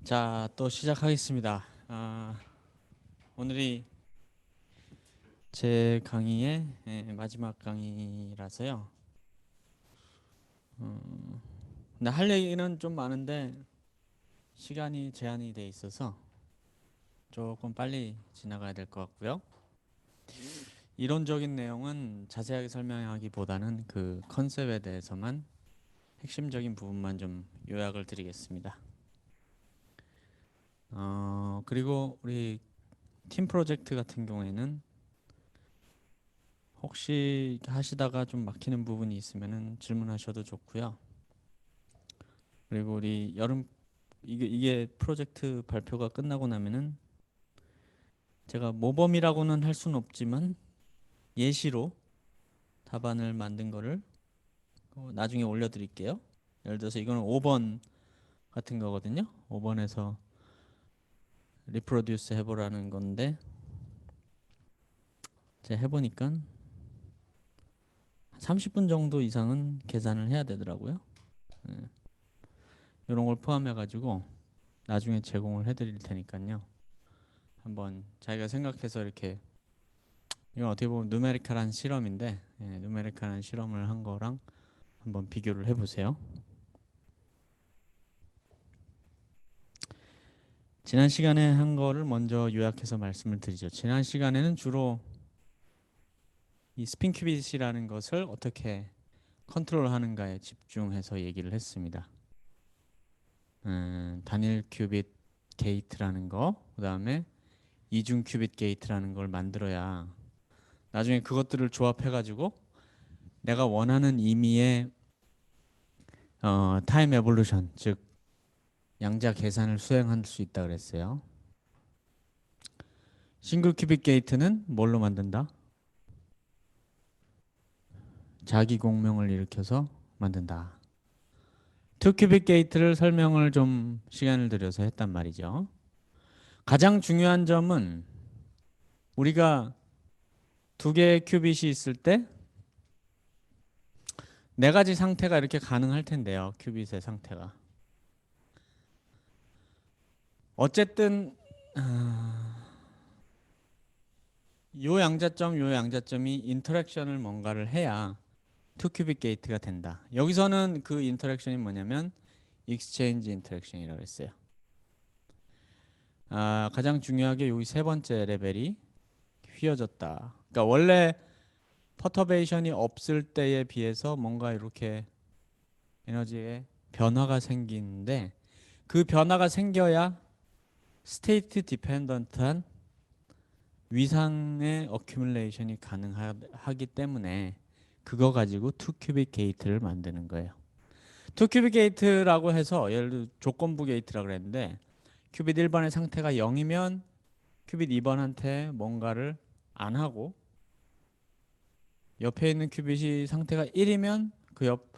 자, 또 시작하겠습니다. 오늘이 제 강의의 마지막 강의라서요. 근데 할 얘기는 좀 많은데 시간이 제한이 돼 있어서 조금 빨리 지나가야 될 것 같고요. 이론적인 내용은 자세하게 설명하기보다는 그 컨셉에 대해서만 핵심적인 부분만 좀 요약을 드리겠습니다. 그리고 우리 팀 프로젝트 같은 경우에는 혹시 하시다가 좀 막히는 부분이 있으면은 질문하셔도 좋고요. 그리고 우리 여름 이게 프로젝트 발표가 끝나고 나면은 제가 모범이라고는 할 수는 없지만 예시로 답안을 만든 거를 나중에 올려드릴게요. 예를 들어서 이거는 5번 같은 거거든요. 5번에서 리프로듀스 해보라는 건데 제가 해보니까 30분 정도 이상은 계산을 해야 되더라고요. 이런 걸 포함해 가지고 나중에 제공을 해드릴 테니까요. 한번 자기가 생각해서 이렇게 이건 어떻게 보면 누메리컬한 실험인데 누메리컬한 실험을 한 거랑 한번 비교를 해보세요. 지난 시간에 한 거를 먼저 요약해서 말씀을 드리죠. 지난 시간에는 주로 이 스핀 큐빗이라는 것을 어떻게 컨트롤하는가에 집중해서 얘기를 했습니다. 단일 큐빗 게이트라는 거, 그 다음에 이중 큐빗 게이트라는 걸 만들어야 나중에 그것들을 조합해가지고 내가 원하는 의미의 타임 에볼루션, 즉 양자 계산을 수행할 수 있다 그랬어요. 싱글 큐빅 게이트는 뭘로 만든다? 자기 공명을 일으켜서 만든다. 투 큐빅 게이트를 설명을 좀 시간을 들여서 했단 말이죠. 가장 중요한 점은 우리가 두 개의 큐빗이 있을 때 네 가지 상태가 이렇게 가능할 텐데요. 큐빗의 상태가. 어쨌든 요 양자점, 요 양자점이 인터랙션을 뭔가를 해야 투 큐빅 게이트가 된다. 여기서는 그 인터랙션이 뭐냐면 익스체인지 인터랙션이라고 했어요. 가장 중요하게 여기 세 번째 레벨이 휘어졌다. 그러니까 원래 퍼터베이션이 없을 때에 비해서 뭔가 이렇게 에너지에 변화가 생기는데 그 변화가 생겨야 스테이트 디펜던트한 위상의 어큐뮬레이션이 가능하기 때문에 그거 가지고 투 큐빅 게이트를 만드는 거예요. 투 큐빅 게이트라고 해서 예를 들어 조건부 게이트라고 그랬는데 큐빗 1번의 상태가 0이면 큐빗 2번한테 뭔가를 안 하고 옆에 있는 큐빗이 상태가 1이면 그 옆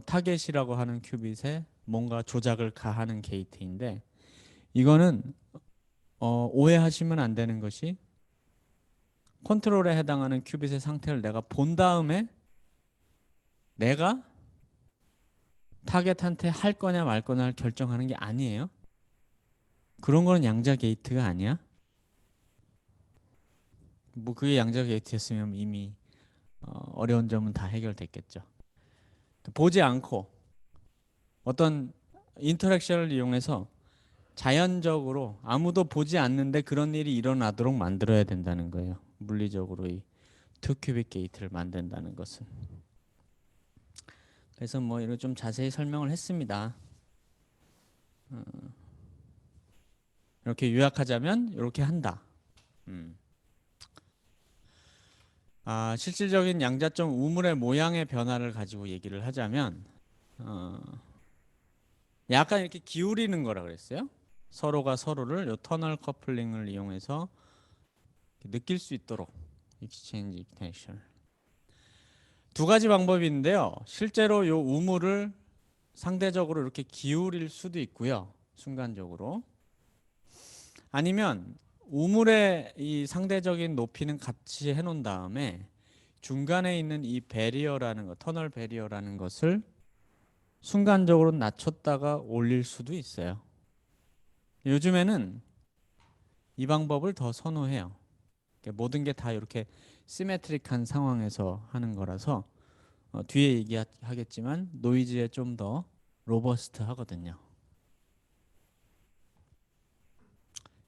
타겟이라고 하는 큐빗에 뭔가 조작을 가하는 게이트인데 이거는 오해하시면 안 되는 것이 컨트롤에 해당하는 큐빗의 상태를 내가 본 다음에 내가 타겟한테 할 거냐 말 거냐를 결정하는 게 아니에요. 그런 거는 양자 게이트가 아니야. 뭐 그게 양자 게이트였으면 이미 어려운 점은 다 해결됐겠죠. 보지 않고 어떤 인터랙션을 이용해서 자연적으로 아무도 보지 않는데 그런 일이 일어나도록 만들어야 된다는 거예요. 물리적으로 이 투 큐빅 게이트를 만든다는 것은. 그래서 뭐 이걸 좀 자세히 설명을 했습니다. 이렇게 요약하자면 이렇게 한다. 실질적인 양자점 우물의 모양의 변화를 가지고 얘기를 하자면 약간 이렇게 기울이는 거라 그랬어요. 서로가 서로를 요 터널 커플링을 이용해서 느낄 수 있도록 익스체인지 익스텐션. 두 가지 방법이 있는데요. 실제로 요 우물을 상대적으로 이렇게 기울일 수도 있고요. 순간적으로. 아니면 우물의 이 상대적인 높이는 같이 해놓은 다음에 중간에 있는 이 배리어라는 것, 터널 배리어라는 것을 순간적으로 낮췄다가 올릴 수도 있어요. 요즘에는 이 방법을 더 선호해요. 그러니까 모든 게 다 이렇게 시메트릭한 상황에서 하는 거라서 뒤에 얘기하겠지만 노이즈에 좀 더 로버스트 하거든요.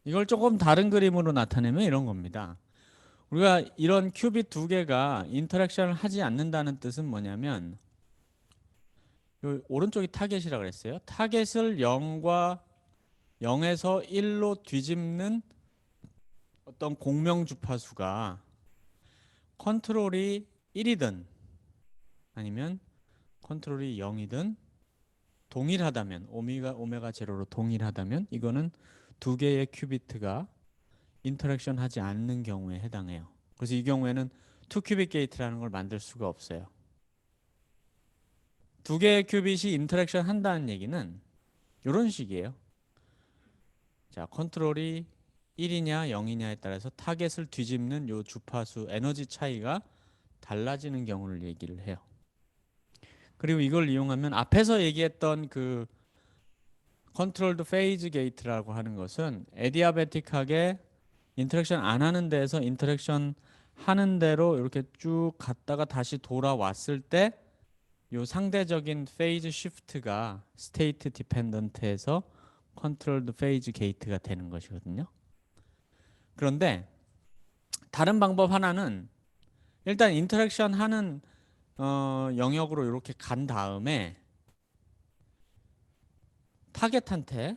이걸 조금 다른 그림으로 나타내면 이런 겁니다. 우리가 이런 큐빗 두 개가 인터랙션을 하지 않는다는 뜻은 뭐냐면 요 오른쪽이 타겟이라고 그랬어요. 타겟을 0과 0에서 1로 뒤집는 어떤 공명 주파수가 컨트롤이 1이든 아니면 컨트롤이 0이든 동일하다면 오메가 제로로 동일하다면 이거는 두 개의 큐비트가 인터랙션 하지 않는 경우에 해당해요. 그래서 이 경우에는 투 큐빗 게이트라는 걸 만들 수가 없어요. 두 개의 큐빗이 인터랙션 한다는 얘기는 이런 식이에요. 자, 컨트롤이 1이냐 0이냐에 따라서 타겟을 뒤집는 요 주파수 에너지 차이가 달라지는 경우를 얘기를 해요. 그리고 이걸 이용하면 앞에서 얘기했던 그 컨트롤드 페이즈 게이트라고 하는 것은 에디아베틱하게 인터랙션 안 하는 데에서 인터랙션 하는 대로 이렇게 쭉 갔다가 다시 돌아왔을 때 요 상대적인 페이즈 시프트가 스테이트 디펜던트에서 컨트롤드 페이즈 게이트가 되는 것이거든요. 그런데 다른 방법 하나는 일단 인터랙션 하는 영역으로 이렇게 간 다음에 타겟한테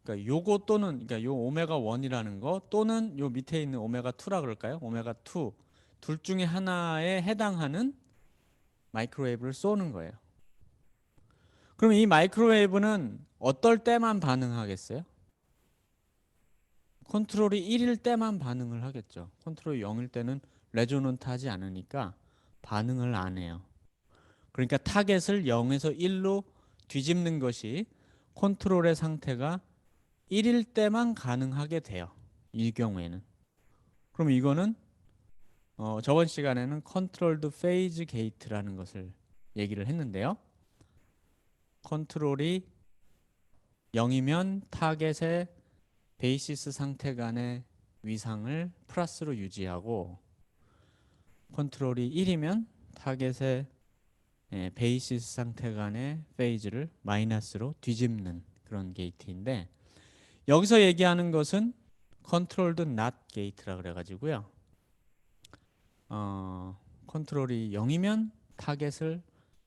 그러니까 요거 또는 그러니까 요 오메가 1이라는 거 또는 요 밑에 있는 오메가 2라 그럴까요? 오메가 2 둘 중에 하나에 해당하는 마이크로웨이브를 쏘는 거예요. 그럼 이 마이크로웨이브는 어떨 때만 반응하겠어요? 컨트롤이 1일 때만 반응을 하겠죠. 컨트롤이 0일 때는 레조넌트 하지 않으니까 반응을 안 해요. 그러니까 타겟을 0에서 1로 뒤집는 것이 컨트롤의 상태가 1일 때만 가능하게 돼요. 이 경우에는. 그럼 이거는 저번 시간에는 컨트롤드 페이즈 게이트라는 것을 얘기를 했는데요. 컨트롤이 0이면 타겟의 베이시스 상태 간의 위상을 플러스로 유지하고 컨트롤이 1이면 타겟의 베이시스 상태 간의 페이즈를 마이너스로 뒤집는 그런 게이트인데 여기서 얘기하는 것은 컨트롤드 not 게이트라 그래가지고요. 컨트롤이 0이면 타겟을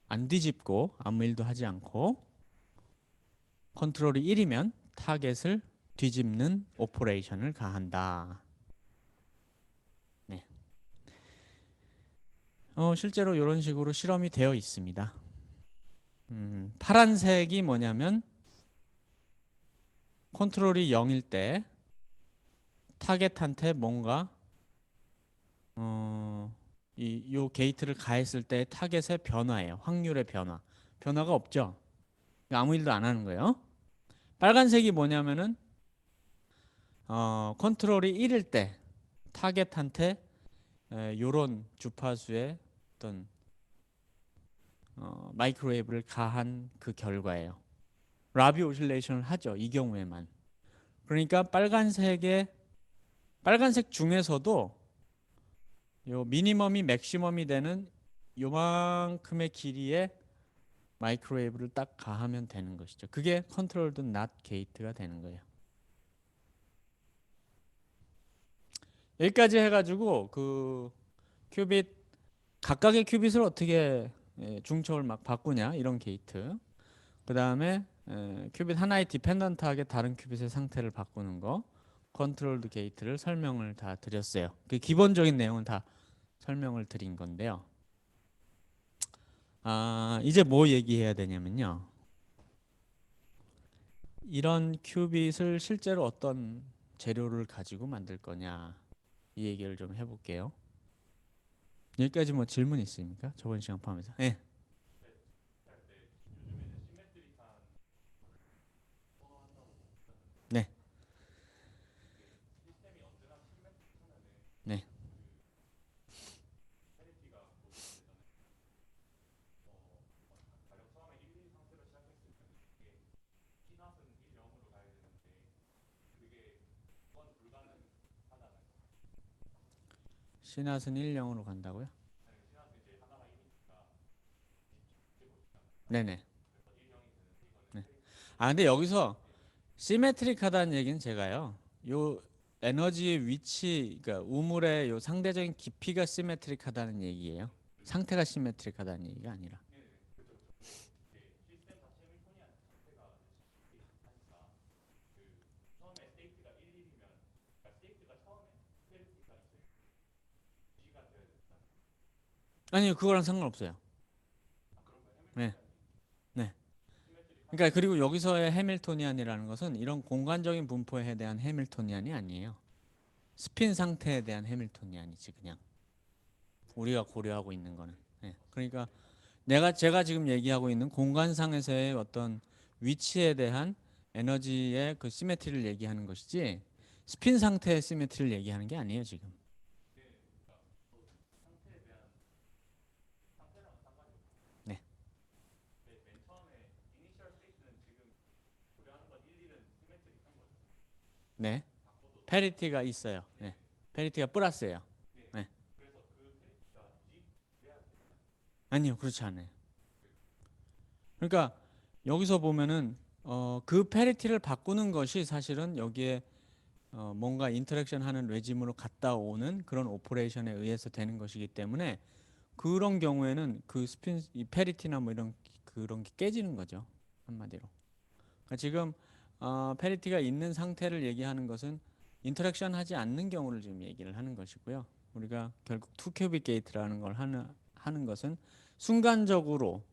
안 뒤집고 아무 일도 하지 않고 컨트롤이 1이면 타겟을 뒤집는 오퍼레이션을 가한다. 네. 실제로 이런 식으로 실험이 되어 있습니다. 파란색이 뭐냐면 컨트롤이 0일 때 타겟한테 뭔가 요 게이트를 가했을 때 타겟의 변화예요. 확률의 변화. 변화가 없죠. 아무 일도 안 하는 거예요. 빨간색이 뭐냐면은 컨트롤이 1일 때 타겟한테 요런 주파수의 어떤 마이크로웨이브를 가한 그 결과예요. 라비 오실레이션을 하죠. 이 경우에만. 그러니까 빨간색 중에서도 요 미니멈이 맥시멈이 되는 요만큼의 길이의 마이크로웨이브를 딱 가하면 되는 것이죠. 그게 컨트롤드 not 게이트가 되는 거예요. 여기까지 해가지고 그 큐빗 각각의 큐빗을 어떻게 중첩을 막 바꾸냐 이런 게이트. 그 다음에 큐빗 하나의 디펜던트하게 다른 큐빗의 상태를 바꾸는 거. 컨트롤드 게이트를 설명을 다 드렸어요. 그 기본적인 내용은 다 설명을 드린 건데요. 이제 뭐 얘기해야 되냐면요. 이런 큐빗을 실제로 어떤 재료를 가지고 만들 거냐 이 얘기를 좀 해볼게요. 여기까지 뭐 질문 있습니까? 저번 시간 포함해서. 네. 네. 네. 시낫은 1, 0으로 간다고요? 네네. 네. 아 근데 여기서 시메트릭하다는 얘기는 제가요. 요 에너지의 위치, 그러니까 우물의 요 상대적인 깊이가 시메트릭하다는 얘기예요. 상태가 시메트릭하다는 얘기가 아니라. 아니요, 그거랑 상관없어요. 네, 네. 그러니까 그리고 여기서의 해밀토니안이라는 것은 이런 공간적인 분포에 대한 해밀토니안이 아니에요. 스핀 상태에 대한 해밀토니안이지 그냥. 우리가 고려하고 있는 거는. 네. 그러니까 제가 지금 얘기하고 있는 공간상에서의 어떤 위치에 대한 에너지의 그 시메트리를 얘기하는 것이지 스핀 상태의 시메트리를 얘기하는 게 아니에요 지금. 네. 네. 페리티가 있어요. 네. 페리티가 플러스예요. 네. 아니요, 그렇지 않아요. 그러니까 여기서 보면은 그 페리티를 바꾸는 것이 사실은 여기에 뭔가 인터랙션 하는 레짐으로 갔다 오는 그런 오퍼레이션에 의해서 되는 것이기 때문에 그런 경우에는 그 스핀 이 페리티나 뭐 이런 그런 게 깨지는 거죠. 한마디로. 그러니까 지금 페리티가 있는 상태를 얘기하는 것은 인터랙션 하지 않는 경우를 지금 얘기를 하는 것이고요. 우리가 결국 투 큐빅 게이트라는 걸 하는 것은 순간적으로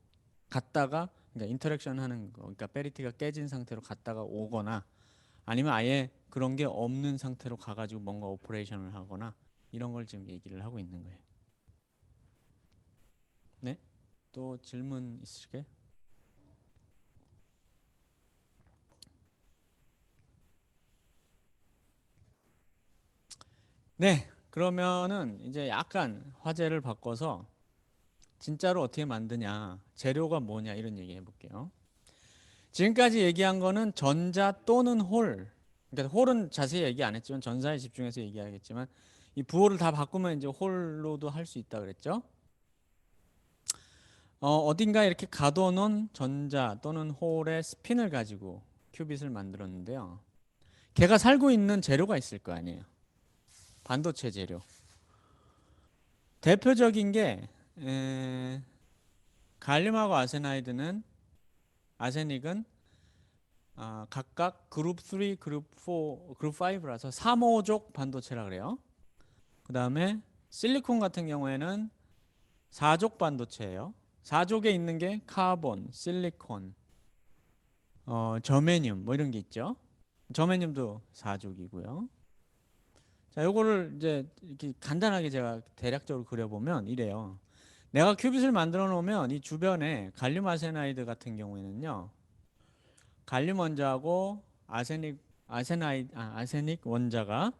갔다가 그러니까 인터랙션 하는 거. 그러니까 페리티가 깨진 상태로 갔다가 오거나 아니면 아예 그런 게 없는 상태로 가가지고 뭔가 오퍼레이션을 하거나 이런 걸 지금 얘기를 하고 있는 거예요. 네? 또 질문 있으실까요? 네. 그러면은 이제 약간 화제를 바꿔서 진짜로 어떻게 만드냐, 재료가 뭐냐 이런 얘기 해볼게요. 지금까지 얘기한 거는 전자 또는 홀. 그러니까 홀은 자세히 얘기 안 했지만 전자에 집중해서 얘기하겠지만 이 부호를 다 바꾸면 이제 홀로도 할 수 있다 그랬죠. 어딘가 이렇게 가둬놓은 전자 또는 홀의 스핀을 가지고 큐빗을 만들었는데요. 걔가 살고 있는 재료가 있을 거 아니에요. 반도체 재료. 대표적인 게 갈륨하고 아세닉은 각각 그룹 3, 그룹 4, 그룹 5라서 3호족 반도체라 그래요. 그 다음에 실리콘 같은 경우에는 4족 반도체예요. 4족에 있는 게 카본, 실리콘, 저메늄 뭐 이런 게 있죠. 저메늄도 4족이고요. 자, 요거를 이제 이렇게 간단하게 제가 대략적으로 그려보면 이래요. 내가 큐빗을 만들어 놓으면 이 주변에 갈륨 아세나이드 같은 경우에는요. 갈륨 원자하고 아세닉 원자가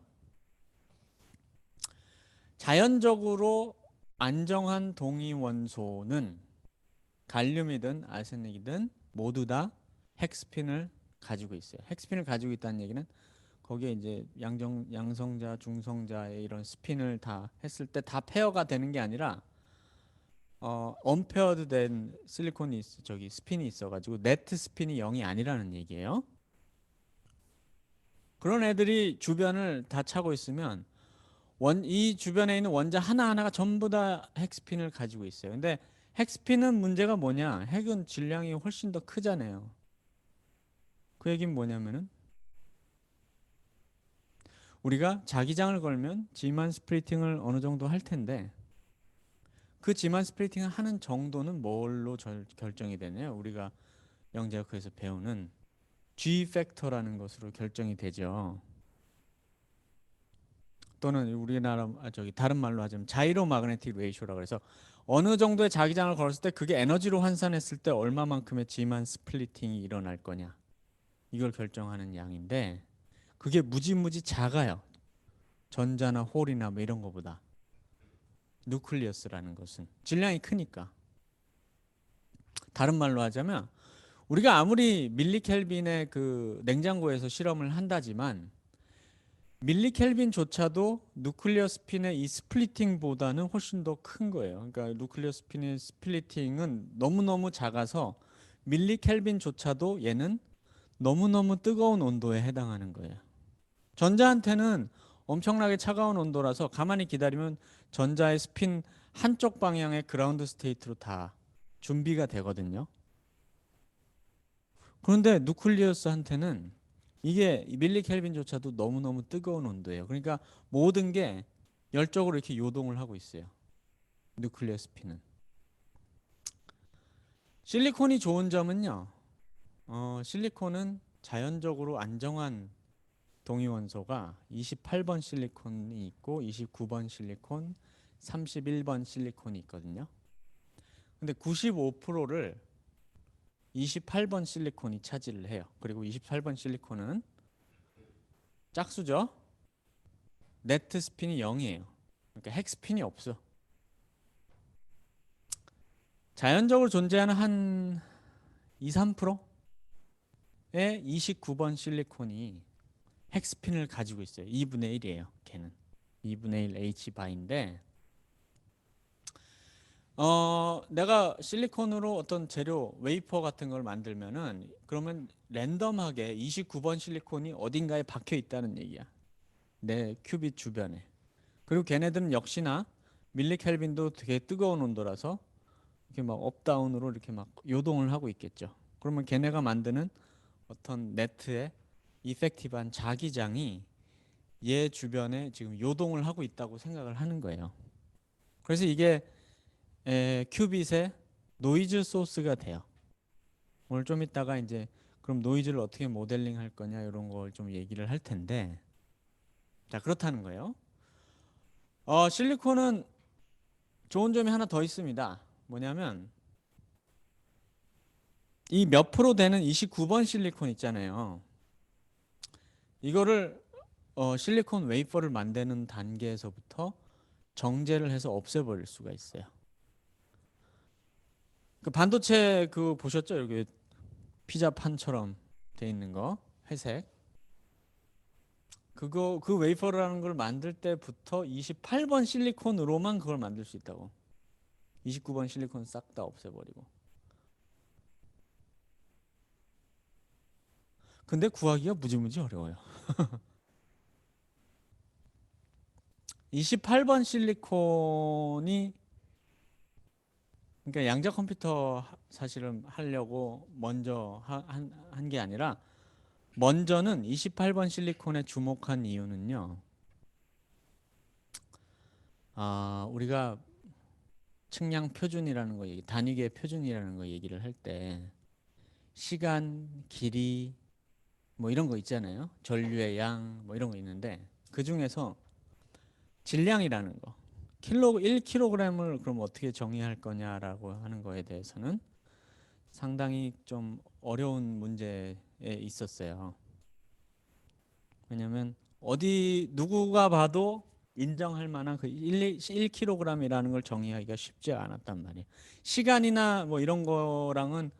자연적으로 안정한 동위 원소는 갈륨이든 아세닉이든 모두 다 핵스핀을 가지고 있어요. 핵스핀을 가지고 있다는 얘기는 거기에 이제 양성자, 중성자의 이런 스핀을 다 했을 때 다 페어가 되는 게 아니라 언페어드 된 저기 스핀이 있어가지고 네트 스핀이 0이 아니라는 얘기예요. 그런 애들이 주변을 다 차고 있으면 이 주변에 있는 원자 하나하나가 전부 다 핵스핀을 가지고 있어요. 근데 핵스핀은 문제가 뭐냐? 핵은 질량이 훨씬 더 크잖아요. 그 얘기는 뭐냐면은 우리가 자기장을 걸면 지만 스플리팅을 어느 정도 할 텐데 그 지만 스플리팅을 하는 정도는 뭘로 결정이 되나요? 우리가 영재학교에서 배우는 G 팩터라는 것으로 결정이 되죠. 또는 우리나라 저기 다른 말로 하자면 자이로 마그네틱 레이쇼라 그래서 어느 정도의 자기장을 걸었을 때 그게 에너지로 환산했을 때 얼마만큼의 지만 스플리팅이 일어날 거냐 이걸 결정하는 양인데 그게 무지무지 작아요. 전자나 홀이나 뭐 이런 거보다 누클리어스라는 것은 질량이 크니까. 다른 말로 하자면 우리가 아무리 밀리켈빈의 그 냉장고에서 실험을 한다지만 밀리켈빈조차도 누클리어 스핀의 이 스플리팅보다는 훨씬 더 큰 거예요. 그러니까 누클리어 스핀의 스플리팅은 너무너무 작아서 밀리켈빈조차도 얘는 너무너무 뜨거운 온도에 해당하는 거예요. 전자한테는 엄청나게 차가운 온도라서 가만히 기다리면 전자의 스핀 한쪽 방향의 그라운드 스테이트로 다 준비가 되거든요. 그런데 누클리어스한테는 이게 밀리켈빈조차도 너무너무 뜨거운 온도예요. 그러니까 모든 게 열적으로 이렇게 요동을 하고 있어요. 누클리어 스핀은. 실리콘이 좋은 점은요. 실리콘은 자연적으로 안정한 동위원소가 28번 실리콘이 있고 29번 실리콘, 31번 실리콘이 있거든요. 근데 95%를 28번 실리콘이 차지를 해요. 그리고 28번 실리콘은 짝수죠. 네트 스핀이 0이에요. 그러니까 핵 스핀이 없어. 자연적으로 존재하는 한 2, 3%의 29번 실리콘이 핵 스핀을 가지고 있어요. 2분의 1이에요. 걔는 2분의 1 H 바인데 내가 실리콘으로 어떤 재료 웨이퍼 같은 걸 만들면은 그러면 랜덤하게 29번 실리콘이 어딘가에 박혀 있다는 얘기야. 내 큐빗 주변에. 그리고 걔네들은 역시나 밀리켈빈도 되게 뜨거운 온도라서 이렇게 막 업다운으로 이렇게 막 요동을 하고 있겠죠. 그러면 걔네가 만드는 어떤 네트의 이펙티브한 자기장이 얘 주변에 지금 요동을 하고 있다고 생각을 하는 거예요. 그래서 이게 큐빗의 노이즈 소스가 돼요. 오늘 좀 이따가 이제 그럼 노이즈를 어떻게 모델링 할 거냐 이런 걸 좀 얘기를 할 텐데 자 그렇다는 거예요. 실리콘은 좋은 점이 하나 더 있습니다. 뭐냐면 이 몇 프로 되는 29번 실리콘 있잖아요. 이거를 실리콘 웨이퍼를 만드는 단계에서부터 정제를 해서 없애버릴 수가 있어요. 그 반도체 그 보셨죠? 여기 피자판처럼 돼 있는 거 회색. 그거 그 웨이퍼라는 걸 만들 때부터 28번 실리콘으로만 그걸 만들 수 있다고. 29번 실리콘 싹 다 없애버리고. 근데 구하기가 무지무지 어려워요. 28번 실리콘이 그러니까 양자 컴퓨터 사실은 하려고 먼저 한 게 아니라 먼저는 28번 실리콘에 주목한 이유는요. 우리가 측량 표준이라는 거 얘기, 단위계 표준이라는 거 얘기를 할 때 시간, 길이 뭐 이런 거 있잖아요. 전류의 양 뭐 이런 거 있는데 그 중에서 질량이라는 거 1kg을 그럼 어떻게 정의할 거냐라고 하는 거에 대해서는 상당히 좀 어려운 문제에 있었어요. 왜냐하면 어디 누구가 봐도 인정할 만한 그 1kg이라는 걸 정의하기가 쉽지 않았단 말이에요. 시간이나 뭐 이런 거랑은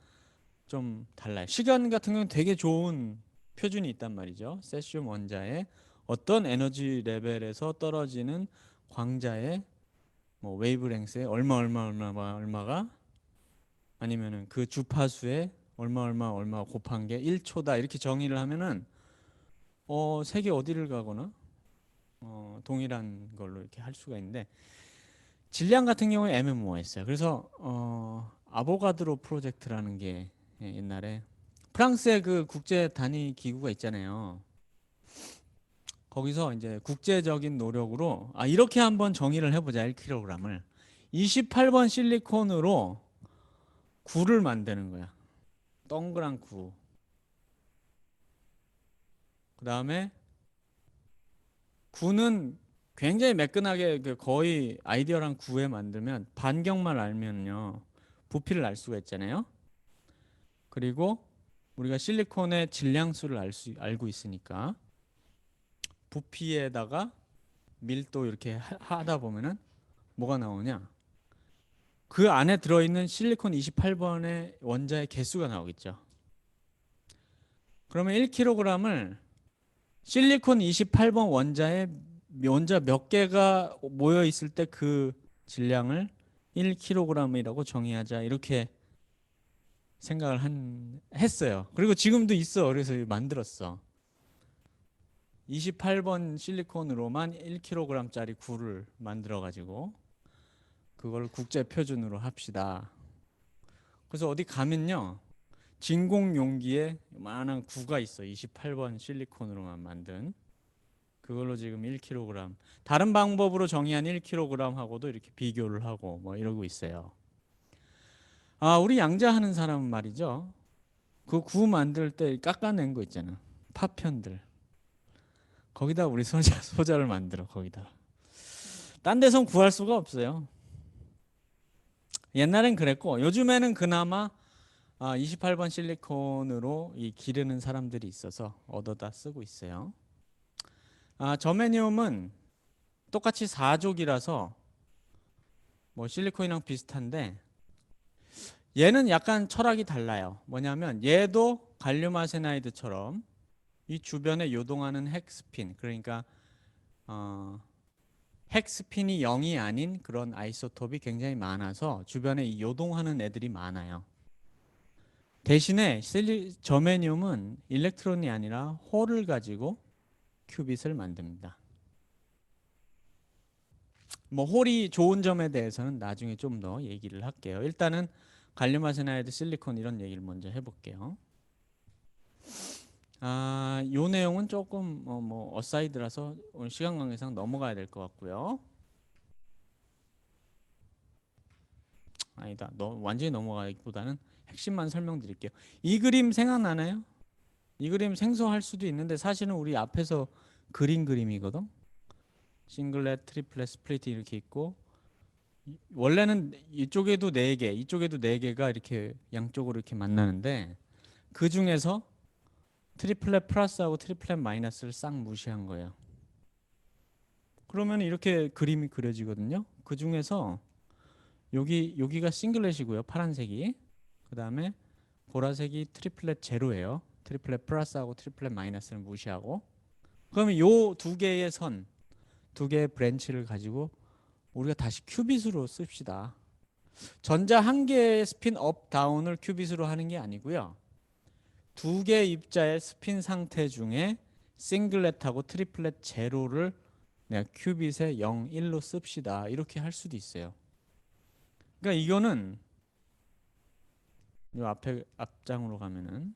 좀 달라요. 시간 같은 경우는 되게 좋은 표준이 있단 말이죠. 세슘 원자의 어떤 에너지 레벨에서 떨어지는 광자의 뭐 웨이브랭스의 얼마가 아니면은 그 주파수에 얼마 곱한 게 1초다 이렇게 정의를 하면은 세계 어디를 가거나 동일한 걸로 이렇게 할 수가 있는데 질량 같은 경우에 애매모호했어요. 그래서 아보가드로 프로젝트라는 게 옛날에 프랑스의 그 국제 단위 기구가 있잖아요. 거기서 이제 국제적인 노력으로 이렇게 한번 정의를 해보자 1kg을 28번 실리콘으로 구를 만드는 거야. 동그란 구. 그 다음에 구는 굉장히 매끈하게 거의 아이디어랑 구에 만들면 반경만 알면요 부피를 알 수가 있잖아요. 그리고 우리가 실리콘의 질량수를 알고 있으니까 부피에다가 밀도 이렇게 하다 보면은 뭐가 나오냐? 그 안에 들어있는 실리콘 28번의 원자의 개수가 나오겠죠. 그러면 1kg을 실리콘 28번 원자 몇 개가 모여 있을 때 그 질량을 1kg이라고 정의하자 이렇게 생각을 했어요. 그리고 지금도 있어. 그래서 만들었어. 28번 실리콘으로만 1kg짜리 굴을 만들어 가지고 그걸 국제 표준으로 합시다. 그래서 어디 가면요. 진공 용기에 많은 구가 있어. 28번 실리콘으로만 만든. 그걸로 지금 1kg. 다른 방법으로 정의한 1kg하고도 이렇게 비교를 하고 뭐 이러고 있어요. 아, 우리 양자하는 사람은 말이죠. 그 구 만들 때 깎아낸 거 있잖아. 파편들. 거기다 우리 소자를 만들어. 거기다. 딴 데선 구할 수가 없어요. 옛날엔 그랬고 요즘에는 그나마 28번 실리콘으로 이 기르는 사람들이 있어서 얻어다 쓰고 있어요. 저메늄은 똑같이 4족이라서 뭐 실리콘이랑 비슷한데 얘는 약간 철학이 달라요. 뭐냐면 얘도 갈륨 아세나이드처럼 이 주변에 요동하는 핵스핀, 그러니까 핵스핀이 0이 아닌 그런 아이소톱이 굉장히 많아서 주변에 이 요동하는 애들이 많아요. 대신에 저메늄은 일렉트론이 아니라 홀을 가지고 큐빗을 만듭니다. 뭐 홀이 좋은 점에 대해서는 나중에 좀 더 얘기를 할게요. 일단은 갈륨 아세나이드, 실리콘 이런 얘기를 먼저 해볼게요. 요 내용은 조금 뭐 어사이드라서 오늘 시간 관계상 넘어가야 될 것 같고요. 아니다, 완전히 넘어가기보다는 핵심만 설명드릴게요. 이 그림 생각나나요? 이 그림 생소할 수도 있는데 사실은 우리 앞에서 그린 그림이거든. 싱글렛, 트리플렛, 스플릿 이렇게 있고 원래는 이쪽에도 4개, 이쪽에도 4개가 이렇게 양쪽으로 이렇게 만나는데 그 중에서 트리플렛 플러스하고 트리플렛 마이너스를 싹 무시한 거예요. 그러면 이렇게 그림이 그려지거든요. 그 중에서 여기가 싱글렛이고요. 파란색이. 그 다음에 보라색이 트리플렛 제로예요. 트리플렛 플러스하고 트리플렛 마이너스를 무시하고. 그러면 요 2개의 선, 2개의 브랜치를 가지고 우리가 다시 큐빗으로 씁시다. 전자 한 개의 스핀 업 다운을 큐빗으로 하는 게 아니고요. 2개 입자의 스핀 상태 중에 싱글렛하고 트리플렛 제로를 내가 큐빗에 0, 1로 씁시다. 이렇게 할 수도 있어요. 그러니까 이거는 요 앞에 앞장으로 가면은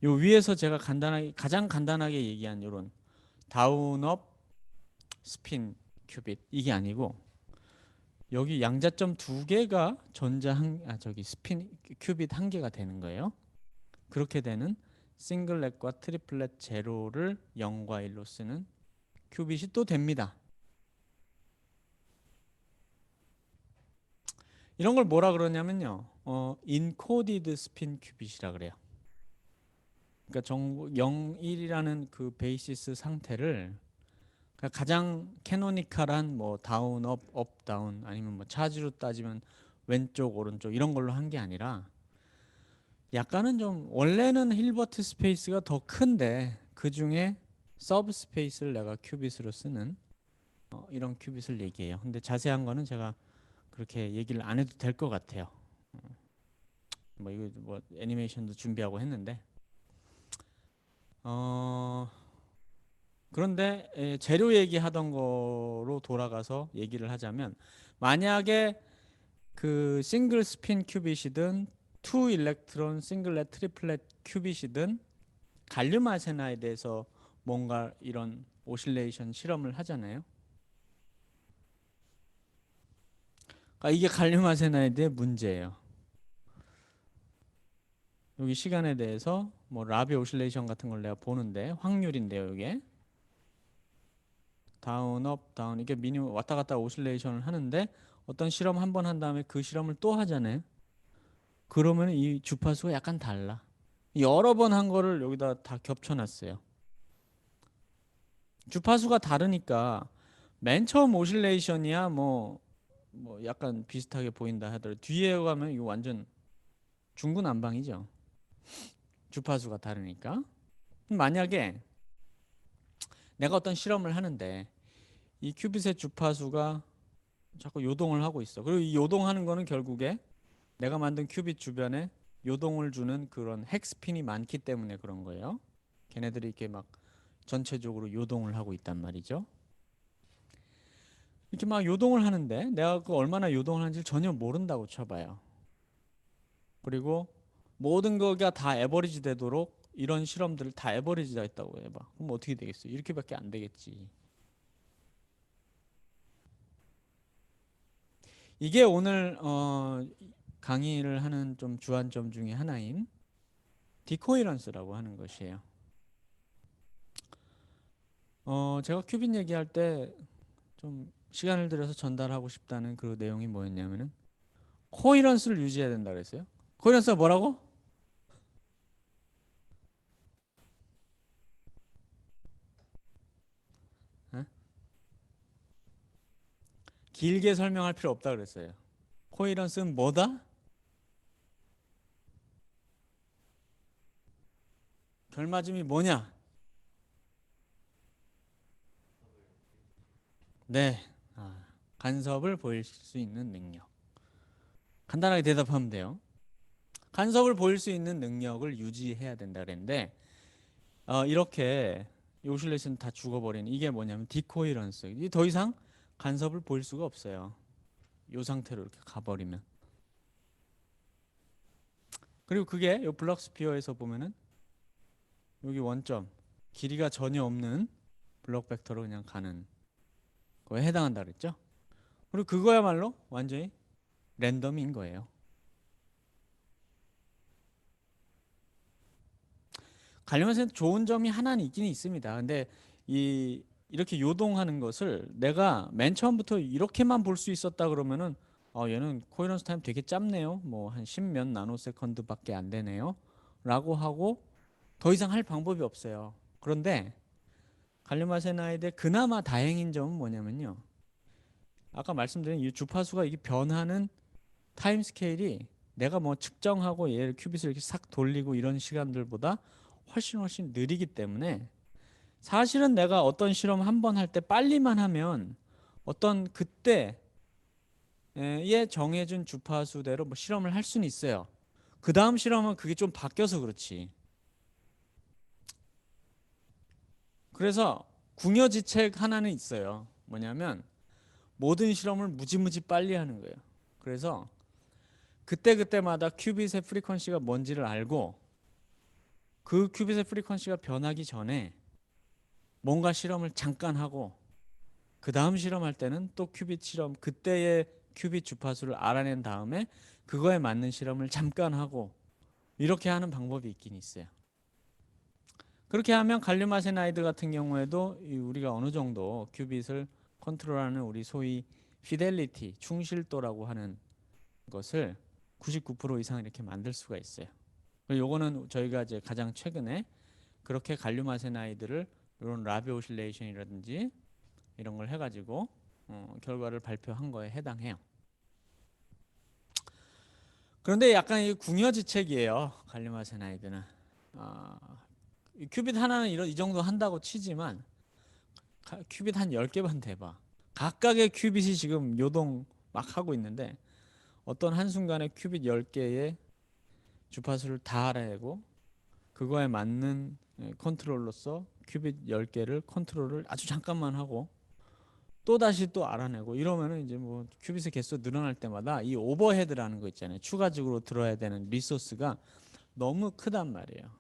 요 위에서 제가 가장 간단하게 얘기한 요런 다운업 스핀 큐빗 이게 아니고 여기 양자점 2개가 스핀 큐빗 1개가 되는 거예요. 그렇게 되는 싱글렛과 트리플렛 제로를 0과 1로 쓰는 큐빗이 또 됩니다. 이런 걸 뭐라 그러냐면요. 인코디드 스핀 큐빗이라 그래요. 그러니까 0, 1이라는 그 베이시스 상태를 그러니까 가장 캐노니컬한 뭐 다운 업 다운 아니면 뭐 차지로 따지면 왼쪽 오른쪽 이런 걸로 한 게 아니라 약간은 좀 원래는 힐버트 스페이스가 더 큰데 그 중에 서브 스페이스를 내가 큐빗으로 쓰는 이런 큐빗을 얘기해요. 근데 자세한 거는 제가 그렇게 얘기를 안 해도 될 것 같아요. 뭐 이거 뭐 애니메이션도 준비하고 했는데 그런데 재료 얘기하던 거로 돌아가서 얘기를 하자면 만약에 그 싱글 스핀 큐빗이든 투 일렉트론 싱글렛 트리플렛 큐빗이든 갈륨 아세나이드에서 뭔가 이런 오실레이션 실험을 하잖아요. 그러니까 이게 갈륨 아세나이드의 문제예요. 여기 시간에 대해서 뭐 라비 오실레이션 같은 걸 내가 보는데 확률인데요, 이게 다운 업 다운 이게 미니멈 왔다 갔다 오실레이션을 하는데 어떤 실험 한 번 한 다음에 그 실험을 또 하잖아요. 그러면 이 주파수가 약간 달라. 여러 번 한 거를 여기다 다 겹쳐놨어요. 주파수가 다르니까 맨 처음 오실레이션이야 뭐 약간 비슷하게 보인다 하더라도 뒤에 가면 이거 완전 중구난방이죠. 주파수가 다르니까. 만약에 내가 어떤 실험을 하는데 이 큐빗의 주파수가 자꾸 요동을 하고 있어. 그리고 이 요동하는 거는 결국에 내가 만든 큐빗 주변에 요동을 주는 그런 핵스핀이 많기 때문에 그런 거예요. 걔네들이 이렇게 막 전체적으로 요동을 하고 있단 말이죠. 이렇게 막 요동을 하는데 내가 그 얼마나 요동을 하는지 전혀 모른다고 쳐봐요. 그리고 모든 거가 다 에버리지 되도록 이런 실험들을 다 에버리지 다 했다고 해봐. 그럼 어떻게 되겠어? 이렇게밖에 안 되겠지. 이게 오늘 강의를 하는 좀 주안점 중에 하나인 디코이런스라고 하는 것이에요. 제가 큐빗 얘기할 때 좀 시간을 들여서 전달하고 싶다는 그 내용이 뭐였냐면은 코이런스를 유지해야 된다 그랬어요. 코이런스가 뭐라고? 어? 길게 설명할 필요 없다 그랬어요. 코이런스는 뭐다? 결맞음이 뭐냐? 네. 간섭을 보일 수 있는 능력. 간단하게 대답하면 돼요. 간섭을 보일 수 있는 능력을 유지해야 된다 그랬는데 이렇게 이 오실레이션 다 죽어버리는 이게 뭐냐면 디코이런스. 이게 더 이상 간섭을 보일 수가 없어요. 이 상태로 이렇게 가버리면. 그리고 그게 이 블럭스피어에서 보면은 여기 원점 길이가 전혀 없는 블럭 벡터로 그냥 가는 거에 해당한다 그랬죠. 그리고 그거야말로 완전히 랜덤인 거예요. 관련해서 좋은 점이 하나는 있긴 있습니다. 근데 이렇게 요동하는 것을 내가 맨 처음부터 이렇게만 볼 수 있었다 그러면은 얘는 코헤런스 타임 되게 짧네요. 뭐 한 10몇 나노세컨드밖에 안 되네요. 라고 하고 더 이상 할 방법이 없어요. 그런데 갈륨 아세나이드의 그나마 다행인 점은 뭐냐면요. 아까 말씀드린 이 주파수가 이게 변하는 타임 스케일이 내가 뭐 측정하고 얘를 큐빗을 이렇게 싹 돌리고 이런 시간들보다 훨씬 느리기 때문에 사실은 내가 어떤 실험 한 번 할 때 빨리만 하면 어떤 그때에 정해준 주파수대로 뭐 실험을 할 수는 있어요. 그 다음 실험은 그게 좀 바뀌어서 그렇지. 그래서 궁여지책 하나는 있어요. 뭐냐면 모든 실험을 무지무지 빨리 하는 거예요. 그래서 그때그때마다 큐빗의 프리퀀시가 뭔지를 알고 그 큐빗의 프리퀀시가 변하기 전에 뭔가 실험을 잠깐 하고 그 다음 실험할 때는 또 큐빗 실험 그때의 큐빗 주파수를 알아낸 다음에 그거에 맞는 실험을 잠깐 하고 이렇게 하는 방법이 있긴 있어요. 그렇게 하면 갈륨 아세나이드 같은 경우에도 우리가 어느 정도 큐빗을 컨트롤하는 우리 소위 피델리티, 충실도라고 하는 것을 99% 이상 이렇게 만들 수가 있어요. 요거는 저희가 이제 가장 최근에 그렇게 갈륨 아세나이드를 이런 라비 오실레이션이라든지 이런 걸 해가지고 결과를 발표한 거에 해당해요. 그런데 약간 이 궁여지책이에요. 갈륨 아세나이드는. 큐빗 하나는 이 정도 한다고 치지만 큐빗 한 10개만 대봐. 각각의 큐빗이 지금 요동 막 하고 있는데 어떤 한순간에 큐빗 10개의 주파수를 다 알아내고 그거에 맞는 컨트롤로서 큐빗 10개를 컨트롤을 아주 잠깐만 하고 또 다시 또 알아내고 이러면은 이제 뭐 큐빗의 개수 늘어날 때마다 이 오버헤드라는 거 있잖아요. 추가적으로 들어야 되는 리소스가 너무 크단 말이에요.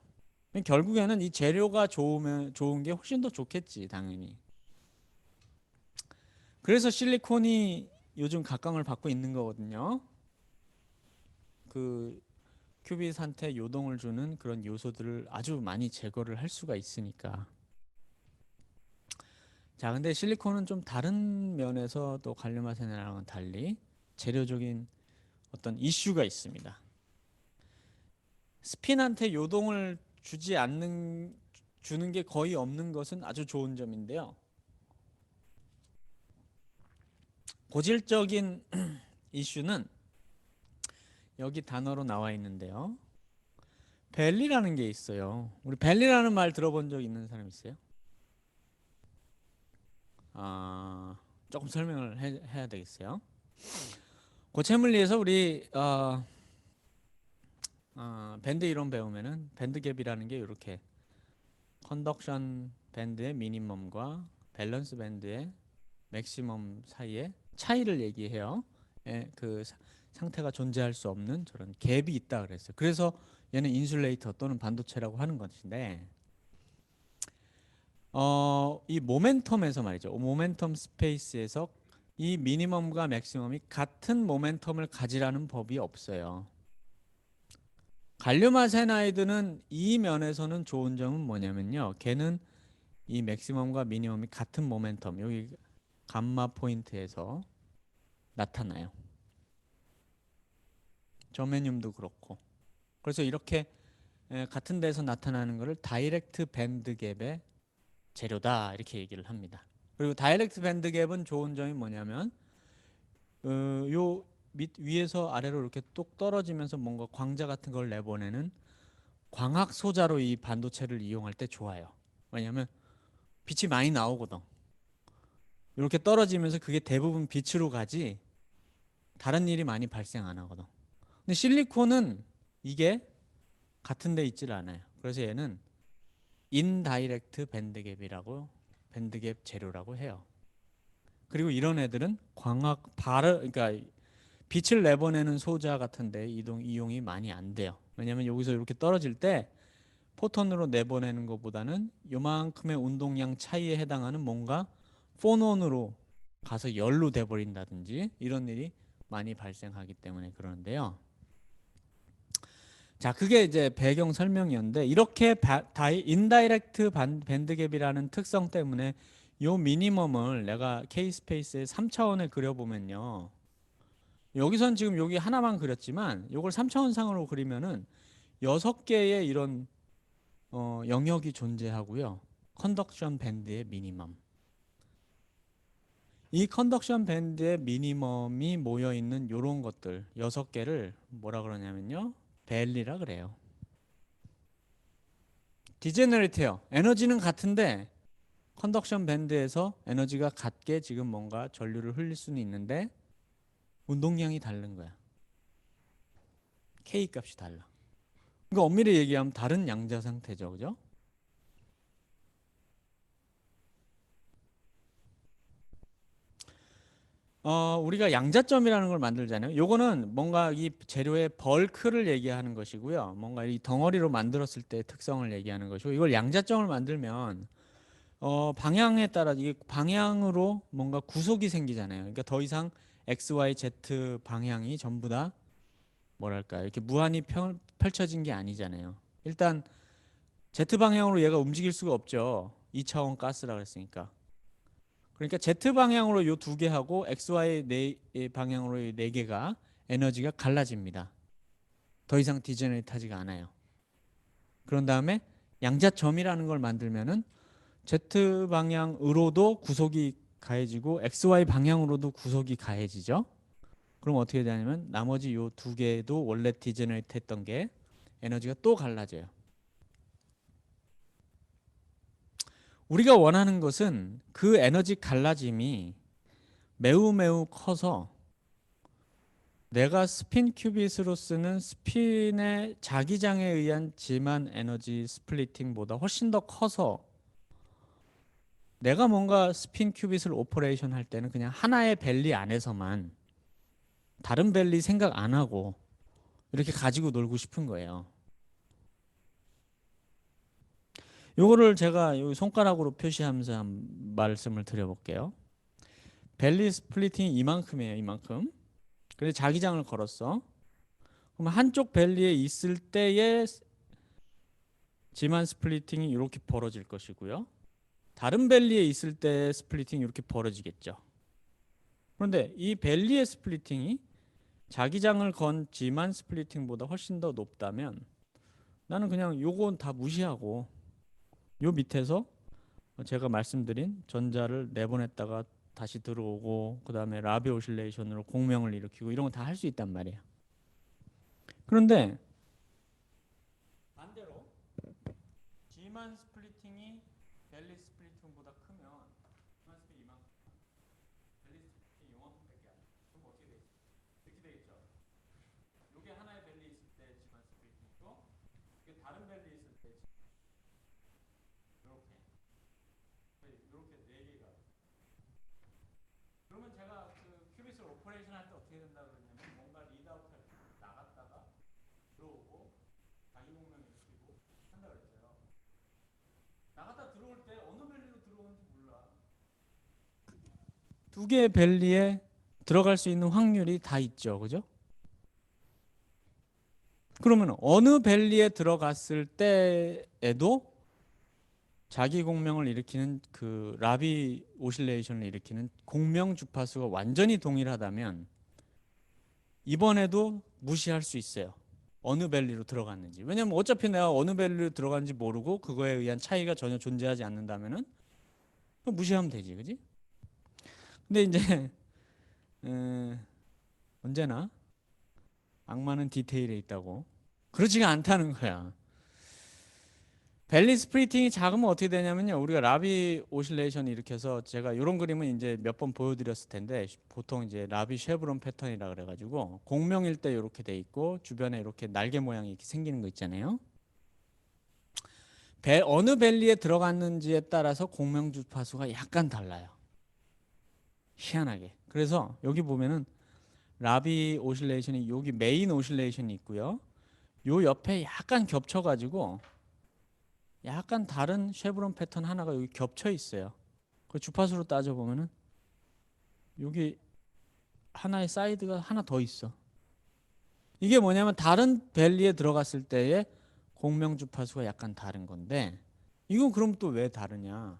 결국에는 이 재료가 좋은 게 훨씬 더 좋겠지, 당연히. 그래서 실리콘이 요즘 각광을 받고 있는 거거든요. 그 큐빗한테 요동을 주는 그런 요소들을 아주 많이 제거를 할 수가 있으니까. 자, 근데 실리콘은 좀 다른 면에서 또 갈륨 아세나이드랑은 달리 재료적인 어떤 이슈가 있습니다. 스핀한테 요동을 주는 게 거의 없는 것은 아주 좋은 점인데요. 고질적인 이슈는 여기 단어로 나와 있는데요. 벨리라는 게 있어요. 우리 벨리라는 말 들어본 적 있는 사람 있어요? 조금 설명을 해야 되겠어요. 고체 물리에서 우리 밴드 이론 배우면은 밴드 갭이라는 게 이렇게 컨덕션 밴드의 미니멈과 밸런스 밴드의 맥시멈 사이의 차이를 얘기해요. 예, 그 상태가 존재할 수 없는 저런 갭이 있다 그랬어요. 그래서 얘는 인슐레이터 또는 반도체라고 하는 것인데 이 모멘텀에서 말이죠. 모멘텀 스페이스에서 이 미니멈과 맥시멈이 같은 모멘텀을 가지라는 법이 없어요. 갈륨 아세나이드는 이 면에서는 좋은 점은 뭐냐면요. 걔는 이 맥시멈과 미니멈이 같은 모멘텀, 여기 감마 포인트에서 나타나요. 저메늄도 그렇고. 그래서 이렇게 같은 데서 나타나는 것을 다이렉트 밴드 갭의 재료다 이렇게 얘기를 합니다. 그리고 다이렉트 밴드 갭은 좋은 점이 뭐냐면 요 위에서 아래로 이렇게 뚝 떨어지면서 뭔가 광자 같은 걸 내보내는 광학 소자로 이 반도체를 이용할 때 좋아요. 왜냐하면 빛이 많이 나오거든. 이렇게 떨어지면서 그게 대부분 빛으로 가지 다른 일이 많이 발생 안 하거든. 근데 실리콘은 이게 같은 데 있질 않아요. 그래서 얘는 인다이렉트 밴드갭이라고 밴드갭 재료라고 해요. 그리고 이런 애들은 광학 그러니까 빛을 내보내는 소자 같은데 이용이 많이 안 돼요. 왜냐하면 여기서 이렇게 떨어질 때 포톤으로 내보내는 것보다는 요만큼의 운동량 차이에 해당하는 뭔가 포논으로 가서 열로 돼버린다든지 이런 일이 많이 발생하기 때문에 그러는데요. 자, 그게 이제 배경 설명이었는데 이렇게 인다이렉트 밴드갭이라는 특성 때문에 요 미니멈을 내가 K 스페이스의 3차원에 그려보면요. 여기선 지금 여기 하나만 그렸지만 요걸 3차원상으로 그리면은 6개의 이런 영역이 존재하고요. 컨덕션 밴드의 미니멈. 이 컨덕션 밴드의 미니멈이 모여 있는 요런 것들 6개를 뭐라 그러냐면요. 밸리라 그래요. 디제너리트예요. 에너지는 같은데 컨덕션 밴드에서 에너지가 같게 지금 뭔가 전류를 흘릴 수는 있는데 운동량이 다른 거야. K 값이 달라. 그러니까 엄밀히 얘기하면 다른 양자 상태죠. 그죠? 우리가 양자점이라는 걸 만들잖아요. 요거는 뭔가 이 재료의 벌크를 얘기하는 것이고요. 뭔가 이 덩어리로 만들었을 때 특성을 얘기하는 것이고 이걸 양자점을 만들면 방향에 따라 이게 방향으로 뭔가 구속이 생기잖아요. 그러니까 더 이상 X, Y, Z 방향이 전부 다 뭐랄까 이렇게 무한히 펼쳐진 게 아니잖아요. 일단 Z 방향으로 얘가 움직일 수가 없죠. 2차원 가스라 그랬으니까. 그러니까 Z 방향으로 요 두 개하고 XY 네 방향으로 이 네 개가 에너지가 갈라집니다. 더 이상 디제너레이트하지가 않아요. 그런 다음에 양자점이라는 걸 만들면은 Z 방향으로도 구속이 가해지고 XY 방향으로도 구속이 가해지죠. 그럼 어떻게 되냐면 나머지 요 두 개도 원래 디제너레이트 했던 게 에너지가 또 갈라져요. 우리가 원하는 것은 그 에너지 갈라짐이 매우 매우 커서 내가 스핀 큐빗으로 쓰는 스핀의 자기장에 의한 지만 에너지 스플리팅보다 훨씬 더 커서 내가 뭔가 스핀 큐빗을 오퍼레이션 할 때는 그냥 하나의 밸리 안에서만 다른 밸리 생각 안 하고 이렇게 가지고 놀고 싶은 거예요. 요거를 제가 여기 손가락으로 표시하면서 말씀을 드려볼게요. 밸리 스플리팅이 이만큼이에요. 이만큼. 그래서 자기장을 걸었어. 그럼 한쪽 밸리에 있을 때의 지만 스플리팅이 이렇게 벌어질 것이고요. 다른 밸리에 있을 때 스플리팅이 이렇게 벌어지겠죠. 그런데 이 밸리의 스플리팅이 자기장을 건 지만 스플리팅보다 훨씬 더 높다면 나는 그냥 요건 다 무시하고 요 밑에서 제가 말씀드린 전자를 내보냈다가 다시 들어오고 그 다음에 라비 오실레이션으로 공명을 일으키고 이런 거 다 할 수 있단 말이에요. 그런데 반대로 G만 스플리팅이 밸리 스플리팅보다 크면 지만 스피드 이만큼. 밸리 스프리팅이 요만큼밖에 안 돼. 그럼 어떻게 되지? 이렇게 되겠죠. 이게 하나의 밸리 있을 때 지만 스프리팅이고, 이게 다른 밸리 있을 때 이렇게 네 개가. 그러면 제가 그 큐빗을 오퍼레이션 할 때 어떻게 된다 그러냐면 뭔가 리드아웃 할 때 나갔다가 들어오고 자기 공명을 시키고 한다 그랬어요. 나갔다 들어올 때 어느 밸리로 들어오는지 몰라. 두 개의 밸리에 들어갈 수 있는 확률이 다 있죠, 그죠? 그러면 어느 밸리에 들어갔을 때에도 자기 공명을 일으키는 그 라비 오실레이션을 일으키는 공명 주파수가 완전히 동일하다면 이번에도 무시할 수 있어요. 어느 밸리로 들어갔는지. 왜냐면 어차피 내가 어느 밸리로 들어갔는지 모르고 그거에 의한 차이가 전혀 존재하지 않는다면은 무시하면 되지, 그지? 근데 이제 언제나 악마는 디테일에 있다고. 그렇지가 않다는 거야. 밸리 스프리팅이 작으면 어떻게 되냐면요. 우리가 라비 오실레이션을 일으켜서 제가 이런 그림은 이제 몇 번 보여드렸을 텐데 보통 이제 라비 쉐브론 패턴이라 그래가지고 공명일 때 이렇게 돼 있고 주변에 이렇게 날개 모양이 이렇게 생기는 거 있잖아요. 어느 밸리에 들어갔는지에 따라서 공명 주파수가 약간 달라요. 희한하게. 그래서 여기 보면은 라비 오실레이션이 여기 메인 오실레이션이 있고요. 요 옆에 약간 겹쳐가지고 약간 다른 쉐브론 패턴 하나가 여기 겹쳐 있어요. 그 주파수로 따져 보면은 여기 하나의 사이드가 하나 더 있어. 이게 뭐냐면 다른 밸리에 들어갔을 때의 공명 주파수가 약간 다른 건데 이건 그럼 또 왜 다르냐?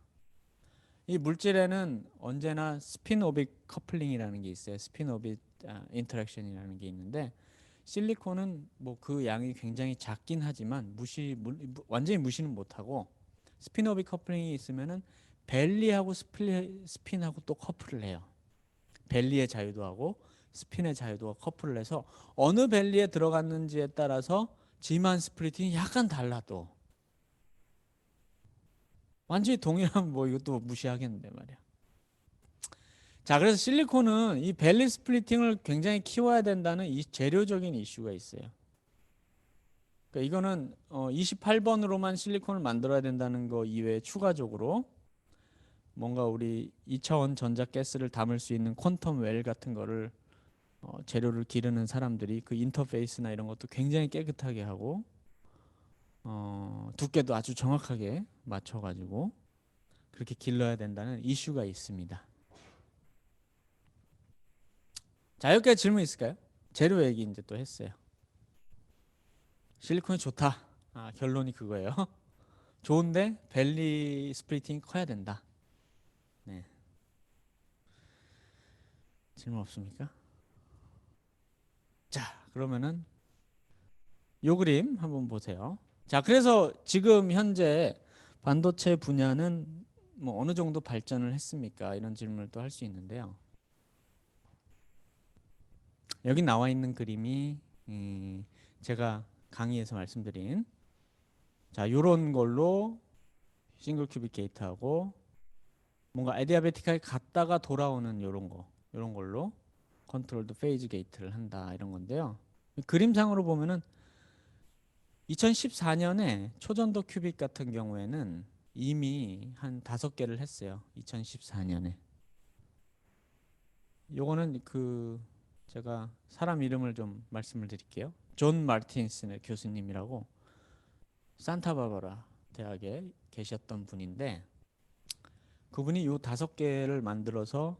이 물질에는 언제나 스핀 오빅 커플링이라는 게 있어요. 스핀 오빅 인터랙션이라는 게 있는데 실리콘은 뭐 그 양이 굉장히 작긴 하지만 완전히 무시는 못하고 스핀 오빅 커플링이 있으면은 밸리하고 스핀하고 또 커플을 해요. 밸리의 자유도 하고 스핀의 자유도가 커플을 해서 어느 밸리에 들어갔는지에 따라서 지만 스플리팅이 약간 달라 또. 완전히 동일하면 뭐 이것도 무시하겠는데 말이야. 자, 그래서 실리콘은 이 밸리 스플리팅을 굉장히 키워야 된다는 이 재료적인 이슈가 있어요. 그러니까 이거는 28번으로만 실리콘을 만들어야 된다는 거 이외에 추가적으로 뭔가 우리 2차원 전자가스를 담을 수 있는 퀀텀 웰 같은 거를 재료를 기르는 사람들이 그 인터페이스나 이런 것도 굉장히 깨끗하게 하고 두께도 아주 정확하게 맞춰가지고 그렇게 길러야 된다는 이슈가 있습니다. 자, 여기까지 질문 있을까요? 재료 얘기 이제 또 했어요. 실리콘이 좋다. 결론이 그거예요. 좋은데 밸리 스플리팅이 커야 된다. 네. 질문 없습니까? 자, 그러면은 요 그림 한번 보세요. 자, 그래서 지금 현재 반도체 분야는 뭐 어느 정도 발전을 했습니까? 이런 질문을 또 할 수 있는데요. 여기 나와 있는 그림이 제가 강의에서 말씀드린 자, 요런 걸로 싱글 큐빅 게이트하고 뭔가 아디아베틱하게 갔다가 돌아오는 요런 걸로 컨트롤드 페이즈 게이트를 한다 이런 건데요. 그림상으로 보면은 2014년에 초전도 큐빅 같은 경우에는 이미 한 5개를 했어요. 2014년에. 요거는 그 제가 사람 이름을 좀 말씀을 드릴게요. 존 마르틴스 교수님이라고 산타바바라 대학에 계셨던 분인데 그분이 요 5개를 만들어서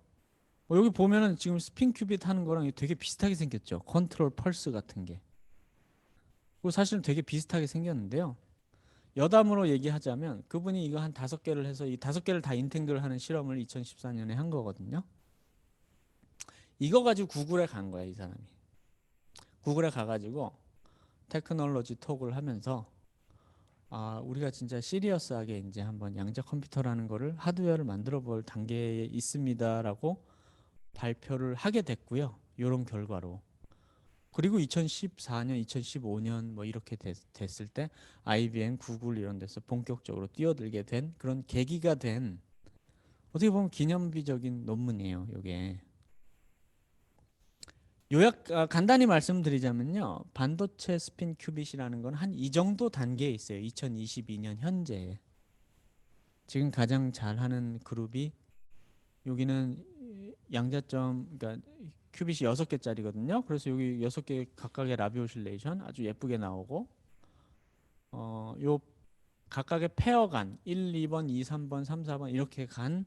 여기 보면은 지금 스핀 큐빗 하는 거랑 되게 비슷하게 생겼죠. 컨트롤 펄스 같은 게. 그리고 사실은 되게 비슷하게 생겼는데요. 여담으로 얘기하자면 그분이 이거 한 5개를 해서 이 5개를 다 인탱글 하는 실험을 2014년에 한 거거든요. 이거 가지고 구글에 간 거야, 이 사람이. 구글에 가가지고 테크놀로지 톡을 하면서 우리가 진짜 시리어스하게 이제 한번 양자 컴퓨터라는 거를 하드웨어를 만들어 볼 단계에 있습니다라고 발표를 하게 됐고요. 이런 결과로. 그리고 2014년, 2015년 뭐 이렇게 됐을 때 IBM, 구글 이런 데서 본격적으로 뛰어들게 된 그런 계기가 된 어떻게 보면 기념비적인 논문이에요. 이게 요약 간단히 말씀드리자면요. 반도체 스핀 큐빗이라는 건 한 이 정도 단계에 있어요. 2022년 현재 지금 가장 잘하는 그룹이 여기는 양자점 그러니까 큐빗이 6개짜리거든요. 그래서 여기 6개 각각의 라비 오실레이션 아주 예쁘게 나오고 요 각각의 페어 간 1, 2번, 2, 3번, 3, 4번 이렇게 간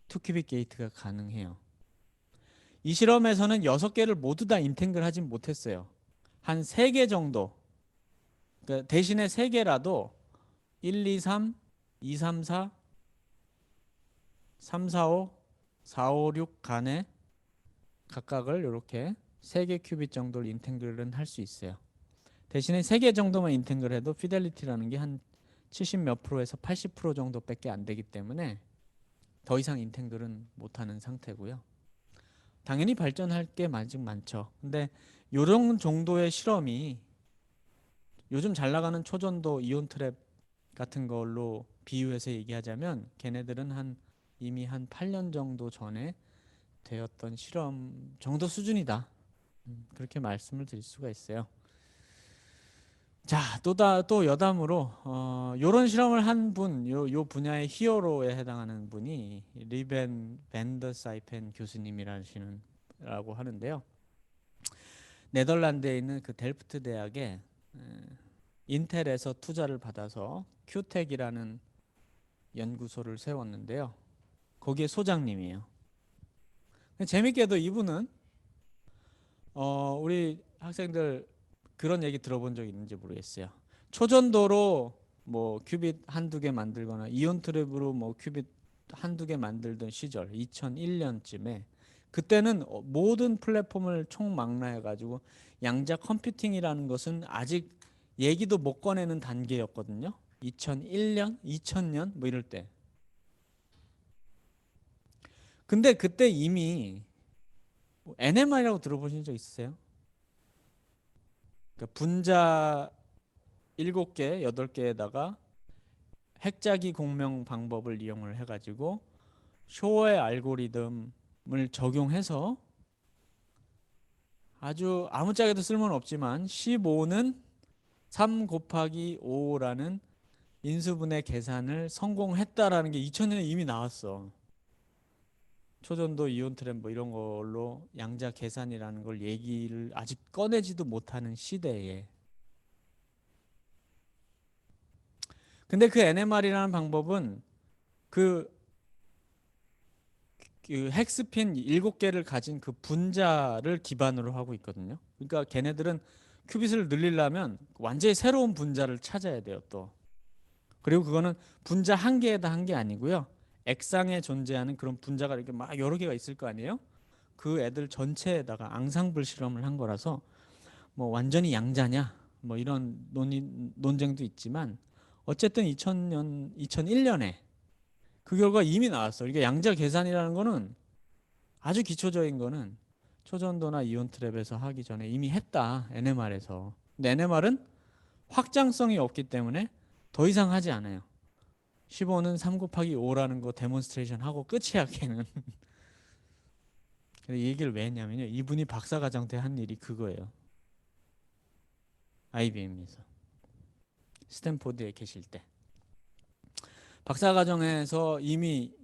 투큐빅 게이트가 가능해요. 이 실험에서는 6개를 모두 다 인탱글 하진 못했어요. 한 3개 정도. 그러니까 대신에 3개라도 1, 2, 3, 2, 3, 4, 3, 4, 5, 4, 5, 6 간에 각각을 이렇게 3개 큐빗 정도를 인탱글은 할 수 있어요. 대신에 3개 정도만 인탱글 해도 피델리티라는 게 한 70 몇 프로에서 80% 정도밖에 안 되기 때문에 더 이상 인탱글은 못하는 상태고요. 당연히 발전할 게 아직 많죠. 근데 이런 정도의 실험이 요즘 잘 나가는 초전도 이온 트랩 같은 걸로 비유해서 얘기하자면 걔네들은 이미 한 8년 정도 전에 되었던 실험 정도 수준이다. 그렇게 말씀을 드릴 수가 있어요. 자, 또 여담으로 요런 실험을 한 분, 요 분야의 히어로에 해당하는 분이 리벤 벤더사이펜 교수님이라고 하는데요. 네덜란드에 있는 그 델프트 대학에 인텔에서 투자를 받아서 큐텍이라는 연구소를 세웠는데요. 거기에 소장님이에요. 재밌게도 이분은 우리 학생들 그런 얘기 들어본 적 있는지 모르겠어요. 초전도로 뭐 큐빗 한두 개 만들거나 이온 트랩으로 뭐 큐빗 한두 개 만들던 시절 2001년쯤에 그때는 모든 플랫폼을 총망라해 가지고 양자 컴퓨팅이라는 것은 아직 얘기도 못 꺼내는 단계였거든요. 2001년, 2000년 뭐 이럴 때. 근데 그때 이미 NMR이라고 들어보신 적 있으세요? 그러니까 분자 7개, 8개에다가 핵자기 공명 방법을 이용을 해가지고 쇼어의 알고리즘을 적용해서 아주 아무짝에도 쓸모는 없지만 15는 3 곱하기 5라는 인수분해 계산을 성공했다라는 게 2000년에 이미 나왔어. 초전도 이온 트랩 뭐 이런 걸로 양자 계산이라는 걸 얘기를 아직 꺼내지도 못하는 시대에 근데 그 NMR이라는 방법은 그, 그 핵스핀 7개를 가진 그 분자를 기반으로 하고 있거든요. 그러니까 걔네들은 큐빗을 늘리려면 완전히 새로운 분자를 찾아야 돼요, 또. 그리고 그거는 분자 한 개에다 한 게 아니고요. 액상에 존재하는 그런 분자가 이렇게 막 여러 개가 있을 거 아니에요? 그 애들 전체에다가 앙상블 실험을 한 거라서 뭐 완전히 양자냐 뭐 이런 논쟁도 있지만 어쨌든 2000년 2001년에 그 결과 이미 나왔어. 그러니까 양자 계산이라는 거는 아주 기초적인 거는 초전도나 이온 트랩에서 하기 전에 이미 했다. NMR에서. 근데 NMR은 확장성이 없기 때문에 더 이상 하지 않아요. 15는 3 곱하기 5라는 거 데몬스트레이션 하고 끝이야 걔는. 근데 이 얘기를 왜 했냐면요. 이분이 박사과정 때 한 일이 그거예요. IBM에서. 스탠포드에 계실 때. 박사과정에서 이미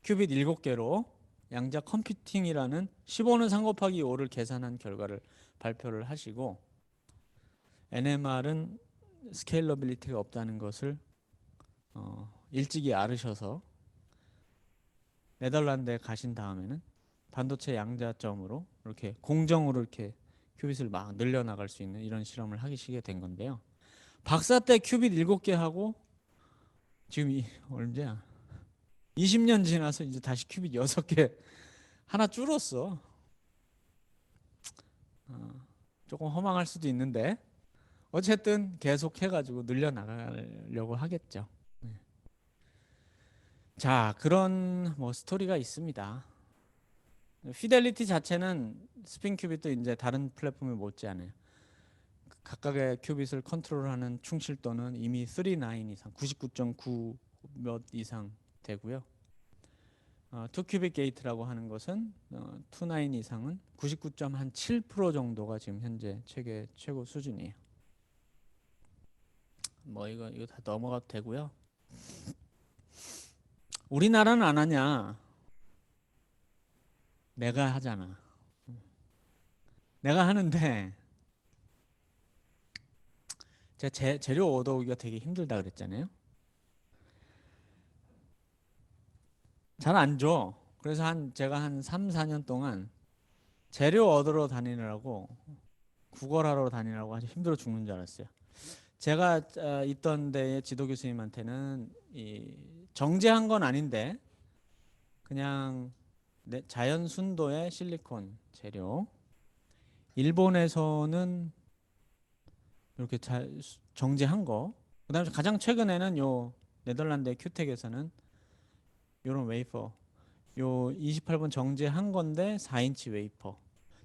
큐빗 7개로 양자 컴퓨팅이라는 15는 3 곱하기 5를 계산한 결과를 발표를 하시고 NMR은 스케일러빌리티가 없다는 것을 일찍이 알으셔서 네덜란드에 가신 다음에는 반도체 양자점으로 이렇게 공정으로 이렇게 큐빗을 막 늘려나갈 수 있는 이런 실험을 하시게 된 건데요. 박사 때 큐빗 7개 하고 지금 언제야? 20년 지나서 이제 다시 큐빗 6개 하나 줄었어. 조금 허망할 수도 있는데 어쨌든 계속 해가지고 늘려나가려고 하겠죠. 네. 자, 그런 뭐 스토리가 있습니다. 피델리티 자체는 스핀 큐빗도 이제 다른 플랫폼에 못지않아요. 각각의 큐빗을 컨트롤하는 충실도는 이미 39 이상, 99.9 몇 이상 되고요. 2큐빅 게이트라고 하는 것은 29 이상은 99.7% 정도가 지금 현재 세계 최고 수준이에요. 뭐 이거 다 넘어가도 되고요. 우리나라는 안 하냐? 내가 하잖아. 내가 하는데 제가 재료 얻어오기가 되게 힘들다 그랬잖아요. 잘 안 줘. 그래서 제가 한 3, 4년 동안 재료 얻으러 다니느라고 구걸하러 다니느라고 아주 힘들어 죽는 줄 알았어요. 제가 있던 데의 지도 교수님한테는 정제한 건 아닌데 그냥 자연 순도의 실리콘 재료. 일본에서는 이렇게 정제한 거. 그다음에 가장 최근에는 요 네덜란드의 큐텍에서는 이런 웨이퍼. 요 28번 정제한 건데 4인치 웨이퍼.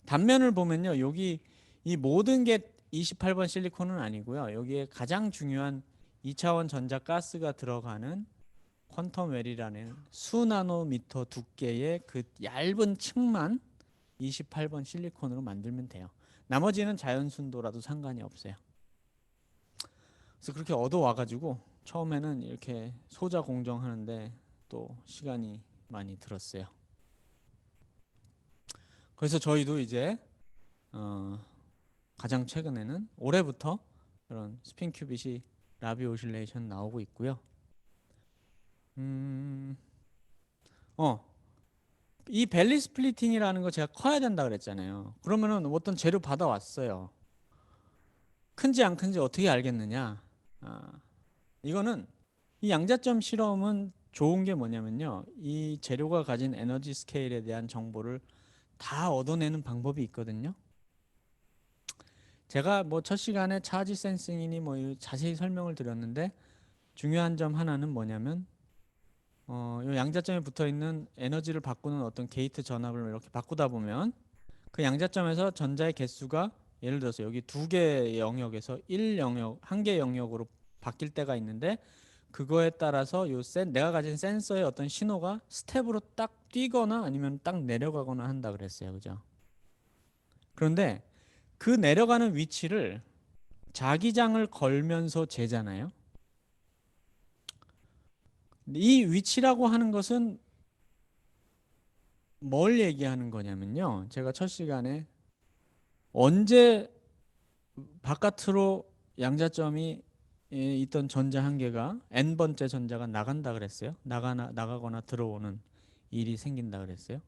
단면을 보면요. 여기 이 모든 게 28번 실리콘은 아니고요. 여기에 가장 중요한 2차원 전자 가스가 들어가는 퀀텀 웰이라는 수나노미터 두께의 그 얇은 층만 28번 실리콘으로 만들면 돼요. 나머지는 자연 순도라도 상관이 없어요. 그래서 그렇게 얻어와 가지고 처음에는 이렇게 소자 공정하는데 또 시간이 많이 들었어요. 그래서 저희도 이제 가장 최근에는 올해부터 그런 스핀 큐빗이 라비 오실레이션 나오고 있고요. 이 벨리 스플리팅이라는 거 제가 커야 된다 그랬잖아요. 그러면은 어떤 재료 받아왔어요. 큰지 안 큰지 어떻게 알겠느냐? 이거는 이 양자점 실험은 좋은 게 뭐냐면요. 이 재료가 가진 에너지 스케일에 대한 정보를 다 얻어내는 방법이 있거든요. 제가 뭐 첫 시간에 차지 센싱이니 뭐 자세히 설명을 드렸는데 중요한 점 하나는 뭐냐면 이 양자점에 붙어 있는 에너지를 바꾸는 어떤 게이트 전압을 이렇게 바꾸다 보면 그 양자점에서 전자의 개수가 예를 들어서 여기 두 개의 영역에서 1영역, 한 개 영역으로 바뀔 때가 있는데 그거에 따라서 내가 가진 센서의 어떤 신호가 스텝으로 딱 뛰거나 아니면 딱 내려가거나 한다 그랬어요. 그죠? 그런데 그 내려가는 위치를 자기장을 걸면서 재잖아요. 이 위치라고 하는 것은 뭘 얘기하는 거냐면요. 제가 첫 시간에 언제 바깥으로 양자점이 있던 전자 한 개가 n번째 전자가 나간다 그랬어요. 나가거나 들어오는 일이 생긴다 그랬어요.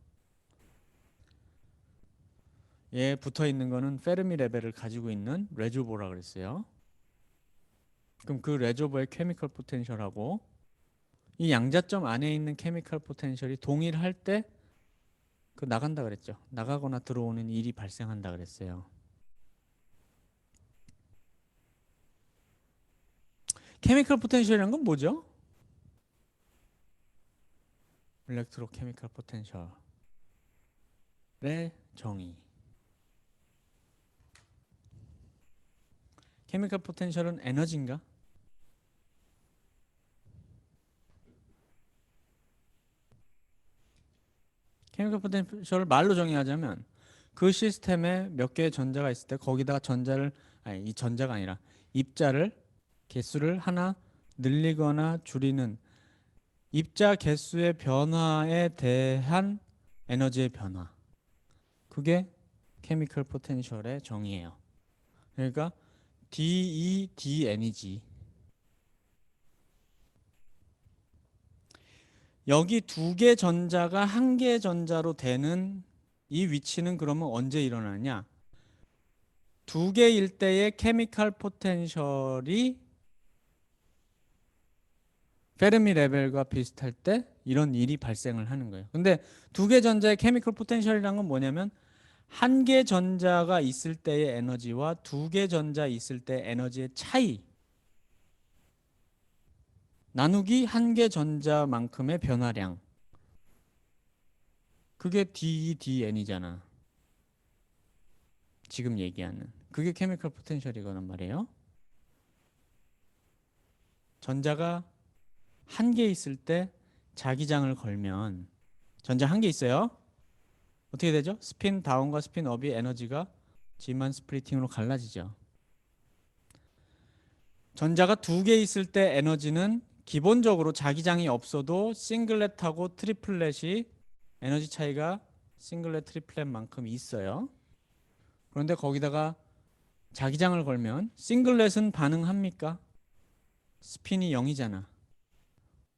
얘 붙어 있는 거는 페르미 레벨을 가지고 있는 레저버라 그랬어요. 그럼 그 레저버의 케미컬 포텐셜하고 이 양자점 안에 있는 케미컬 포텐셜이 동일할 때 그 나간다 그랬죠. 나가거나 들어오는 일이 발생한다 그랬어요. 케미컬 포텐셜이란 건 뭐죠? 일렉트로케미컬 포텐셜의 정의. 케미컬 포텐셜은 에너지인가? 케미컬 포텐셜을 말로 정의하자면 그 시스템에 몇 개의 전자가 있을 때 거기다가 이 전자가 아니라 입자를 개수를 하나 늘리거나 줄이는 입자 개수의 변화에 대한 에너지의 변화. 그게 케미컬 포텐셜의 정의예요. 그러니까 DEDN이지. 여기 두 개 전자가 한 개 전자로 되는 이 위치는 그러면 언제 일어나냐? 두 개일 때의 케미컬 포텐셜이 페르미 레벨과 비슷할 때 이런 일이 발생을 하는 거예요. 근데 두 개 전자의 케미컬 포텐셜이란 건 뭐냐면 한 개 전자가 있을 때의 에너지와 두 개 전자 있을 때 에너지의 차이 나누기 한 개 전자만큼의 변화량. 그게 DEDN이잖아. 지금 얘기하는. 그게 케미컬 포텐셜이거란 말이에요. 전자가 한 개 있을 때 자기장을 걸면 전자 한 개 있어요. 어떻게 되죠? 스핀 다운과 스핀 업이 에너지가 지만 스플리팅으로 갈라지죠. 전자가 두 개 있을 때 에너지는 기본적으로 자기장이 없어도 싱글렛하고 트리플렛이 에너지 차이가 싱글렛 트리플렛만큼 있어요. 그런데 거기다가 자기장을 걸면 싱글렛은 반응합니까? 스핀이 0이잖아.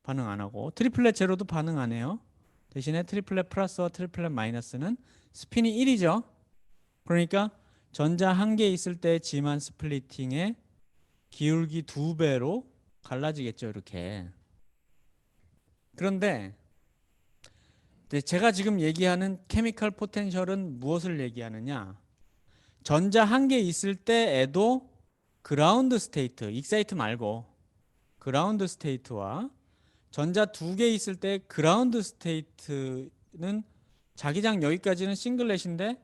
반응 안 하고 트리플렛 제로도 반응 안 해요. 대신에 트리플렛 플러스와 트리플렛 마이너스는 스핀이 1이죠. 그러니까 전자 한 개 있을 때 지만 스플리팅의 기울기 2배로 갈라지겠죠, 이렇게. 그런데 제가 지금 얘기하는 케미컬 포텐셜은 무엇을 얘기하느냐? 전자 한 개 있을 때에도 그라운드 스테이트, 익사이트 말고 그라운드 스테이트와 전자 두 개 있을 때 그라운드 스테이트는 자기장 여기까지는 싱글렛인데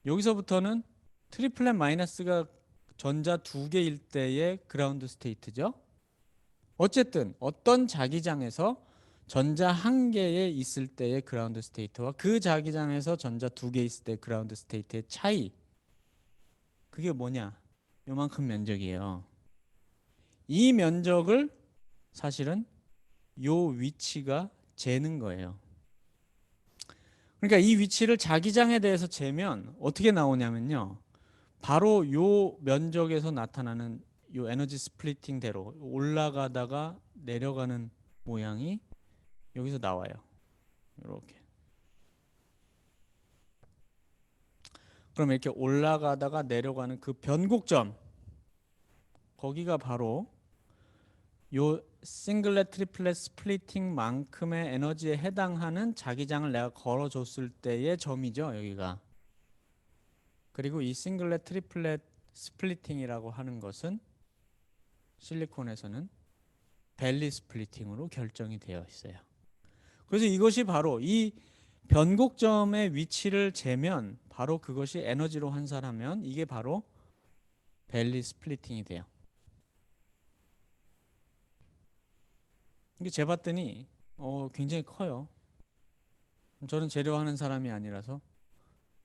여기서부터는 트리플렛 마이너스가 전자 두 개일 때의 그라운드 스테이트죠. 어쨌든 어떤 자기장에서 전자 한 개에 있을 때의 그라운드 스테이트와 그 자기장에서 전자 두 개 있을 때 그라운드 스테이트의 차이, 그게 뭐냐? 요만큼 면적이에요. 이 면적을 사실은 요 위치가 재는 거예요. 그러니까 이 위치를 자기장에 대해서 재면 어떻게 나오냐면요. 바로 요 면적에서 나타나는 요 에너지 스플리팅대로 올라가다가 내려가는 모양이 여기서 나와요. 이렇게. 그럼 이렇게 올라가다가 내려가는 그 변곡점, 거기가 바로 요 싱글렛 트리플렛 스플리팅만큼의 에너지에 해당하는 자기장을 내가 걸어줬을 때의 점이죠, 여기가. 그리고 이 싱글렛 트리플렛 스플리팅이라고 하는 것은 실리콘에서는 벨리 스플리팅으로 결정이 되어 있어요. 그래서 이것이 바로 이 변곡점의 위치를 재면 바로 그것이 에너지로 환산하면 이게 바로 벨리 스플리팅이 돼요. 이게 재봤더니 굉장히 커요. 저는 재료하는 사람이 아니라서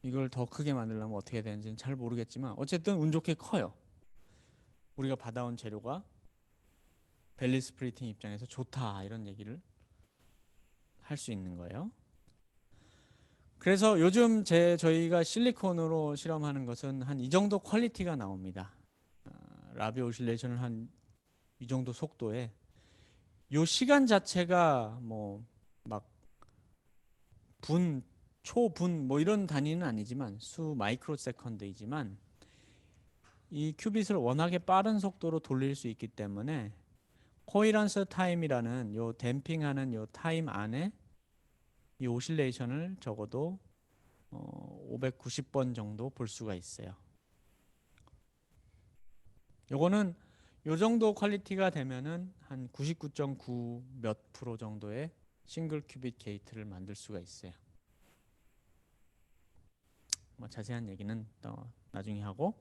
이걸 더 크게 만들려면 어떻게 되는지는 잘 모르겠지만 어쨌든 운 좋게 커요. 우리가 받아온 재료가 벨리 스플리팅 입장에서 좋다 이런 얘기를 할 수 있는 거예요. 그래서 요즘 저희가 실리콘으로 실험하는 것은 한 이 정도 퀄리티가 나옵니다. 라비 오실레이션을 한 이 정도 속도에 요 시간 자체가 뭐 막 분, 초분 뭐 이런 단위는 아니지만 수 마이크로 세컨드이지만 이 큐빗을 워낙에 빠른 속도로 돌릴 수 있기 때문에 코이런스 타임이라는 요 댐핑하는 요 타임 안에 이 오실레이션을 적어도 590번 정도 볼 수가 있어요. 요거는 요 정도 퀄리티가 되면은 한 99.9 몇 프로 정도의 싱글 큐빗 게이트를 만들 수가 있어요. 뭐 자세한 얘기는 또 나중에 하고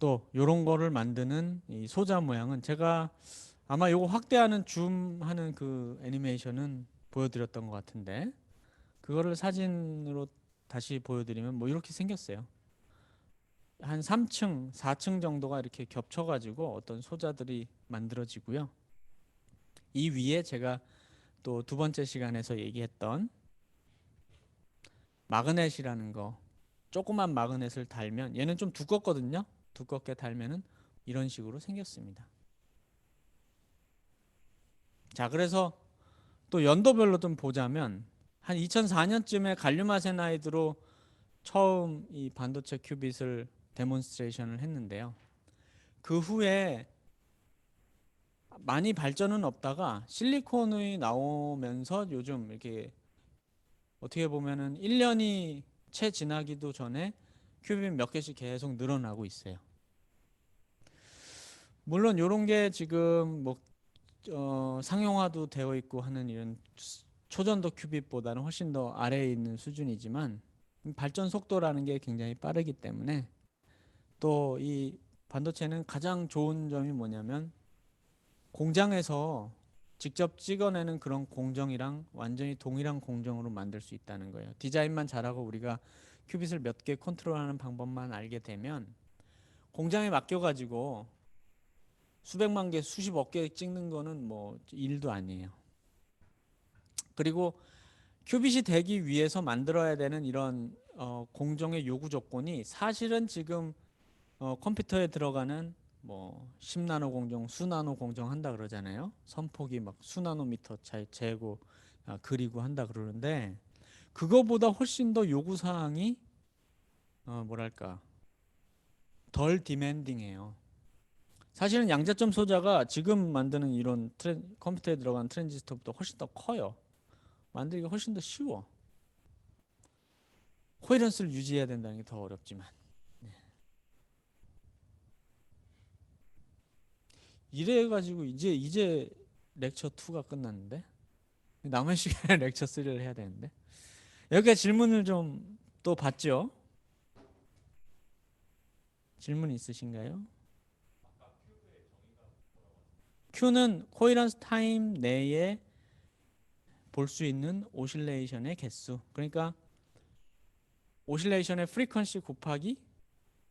또 요런 거를 만드는 이 소자 모양은 제가 아마 요거 확대하는 줌하는 그 애니메이션은 보여드렸던 것 같은데 그거를 사진으로 다시 보여드리면 뭐 이렇게 생겼어요. 한 3층, 4층 정도가 이렇게 겹쳐가지고 어떤 소자들이 만들어지고요. 이 위에 제가 또 두 번째 시간에서 얘기했던 마그넷이라는 거, 조그만 마그넷을 달면 얘는 좀 두껍거든요. 두껍게 달면은 이런 식으로 생겼습니다. 자, 그래서 또 연도별로 좀 보자면 한 2004년쯤에 갈륨 아세나이드로 처음 이 반도체 큐빗을 데몬스트레이션을 했는데요. 그 후에 많이 발전은 없다가 실리콘이 나오면서 요즘 이렇게 어떻게 보면은 1년이 채 지나기도 전에 큐빅 몇 개씩 계속 늘어나고 있어요. 물론 이런 게 지금 뭐 상용화도 되어 있고 하는 이런 초전도 큐빅보다는 훨씬 더 아래에 있는 수준이지만 발전 속도라는 게 굉장히 빠르기 때문에 또 이 반도체는 가장 좋은 점이 뭐냐면 공장에서 직접 찍어내는 그런 공정이랑 완전히 동일한 공정으로 만들 수 있다는 거예요. 디자인만 잘하고 우리가 큐빗을 몇 개 컨트롤하는 방법만 알게 되면 공장에 맡겨가지고 수백만 개, 수십억 개 찍는 거는 뭐 일도 아니에요. 그리고 큐빗이 되기 위해서 만들어야 되는 이런 공정의 요구 조건이 사실은 지금 컴퓨터에 들어가는 뭐 10나노 공정, 수나노 공정 한다 그러잖아요. 선폭이 막 수나노미터 차이 재고 그리고 한다 그러는데 그거보다 훨씬 더 요구 사항이 뭐랄까 덜 디맨딩해요. 사실은 양자점 소자가 지금 만드는 이런 컴퓨터에 들어간 트랜지스터보다 훨씬 더 커요. 만들기가 훨씬 더 쉬워. 코헤런스를 유지해야 된다는 게 더 어렵지만. 이래가지고 이제 렉처 2가 끝났는데 남은 시간에 렉처 3를 해야 되는데 여기까지 질문을 좀 또 받죠? 질문 있으신가요? Q는 코헤런스 타임 내에 볼 수 있는 오실레이션의 개수. 그러니까 오실레이션의 프리퀀시 곱하기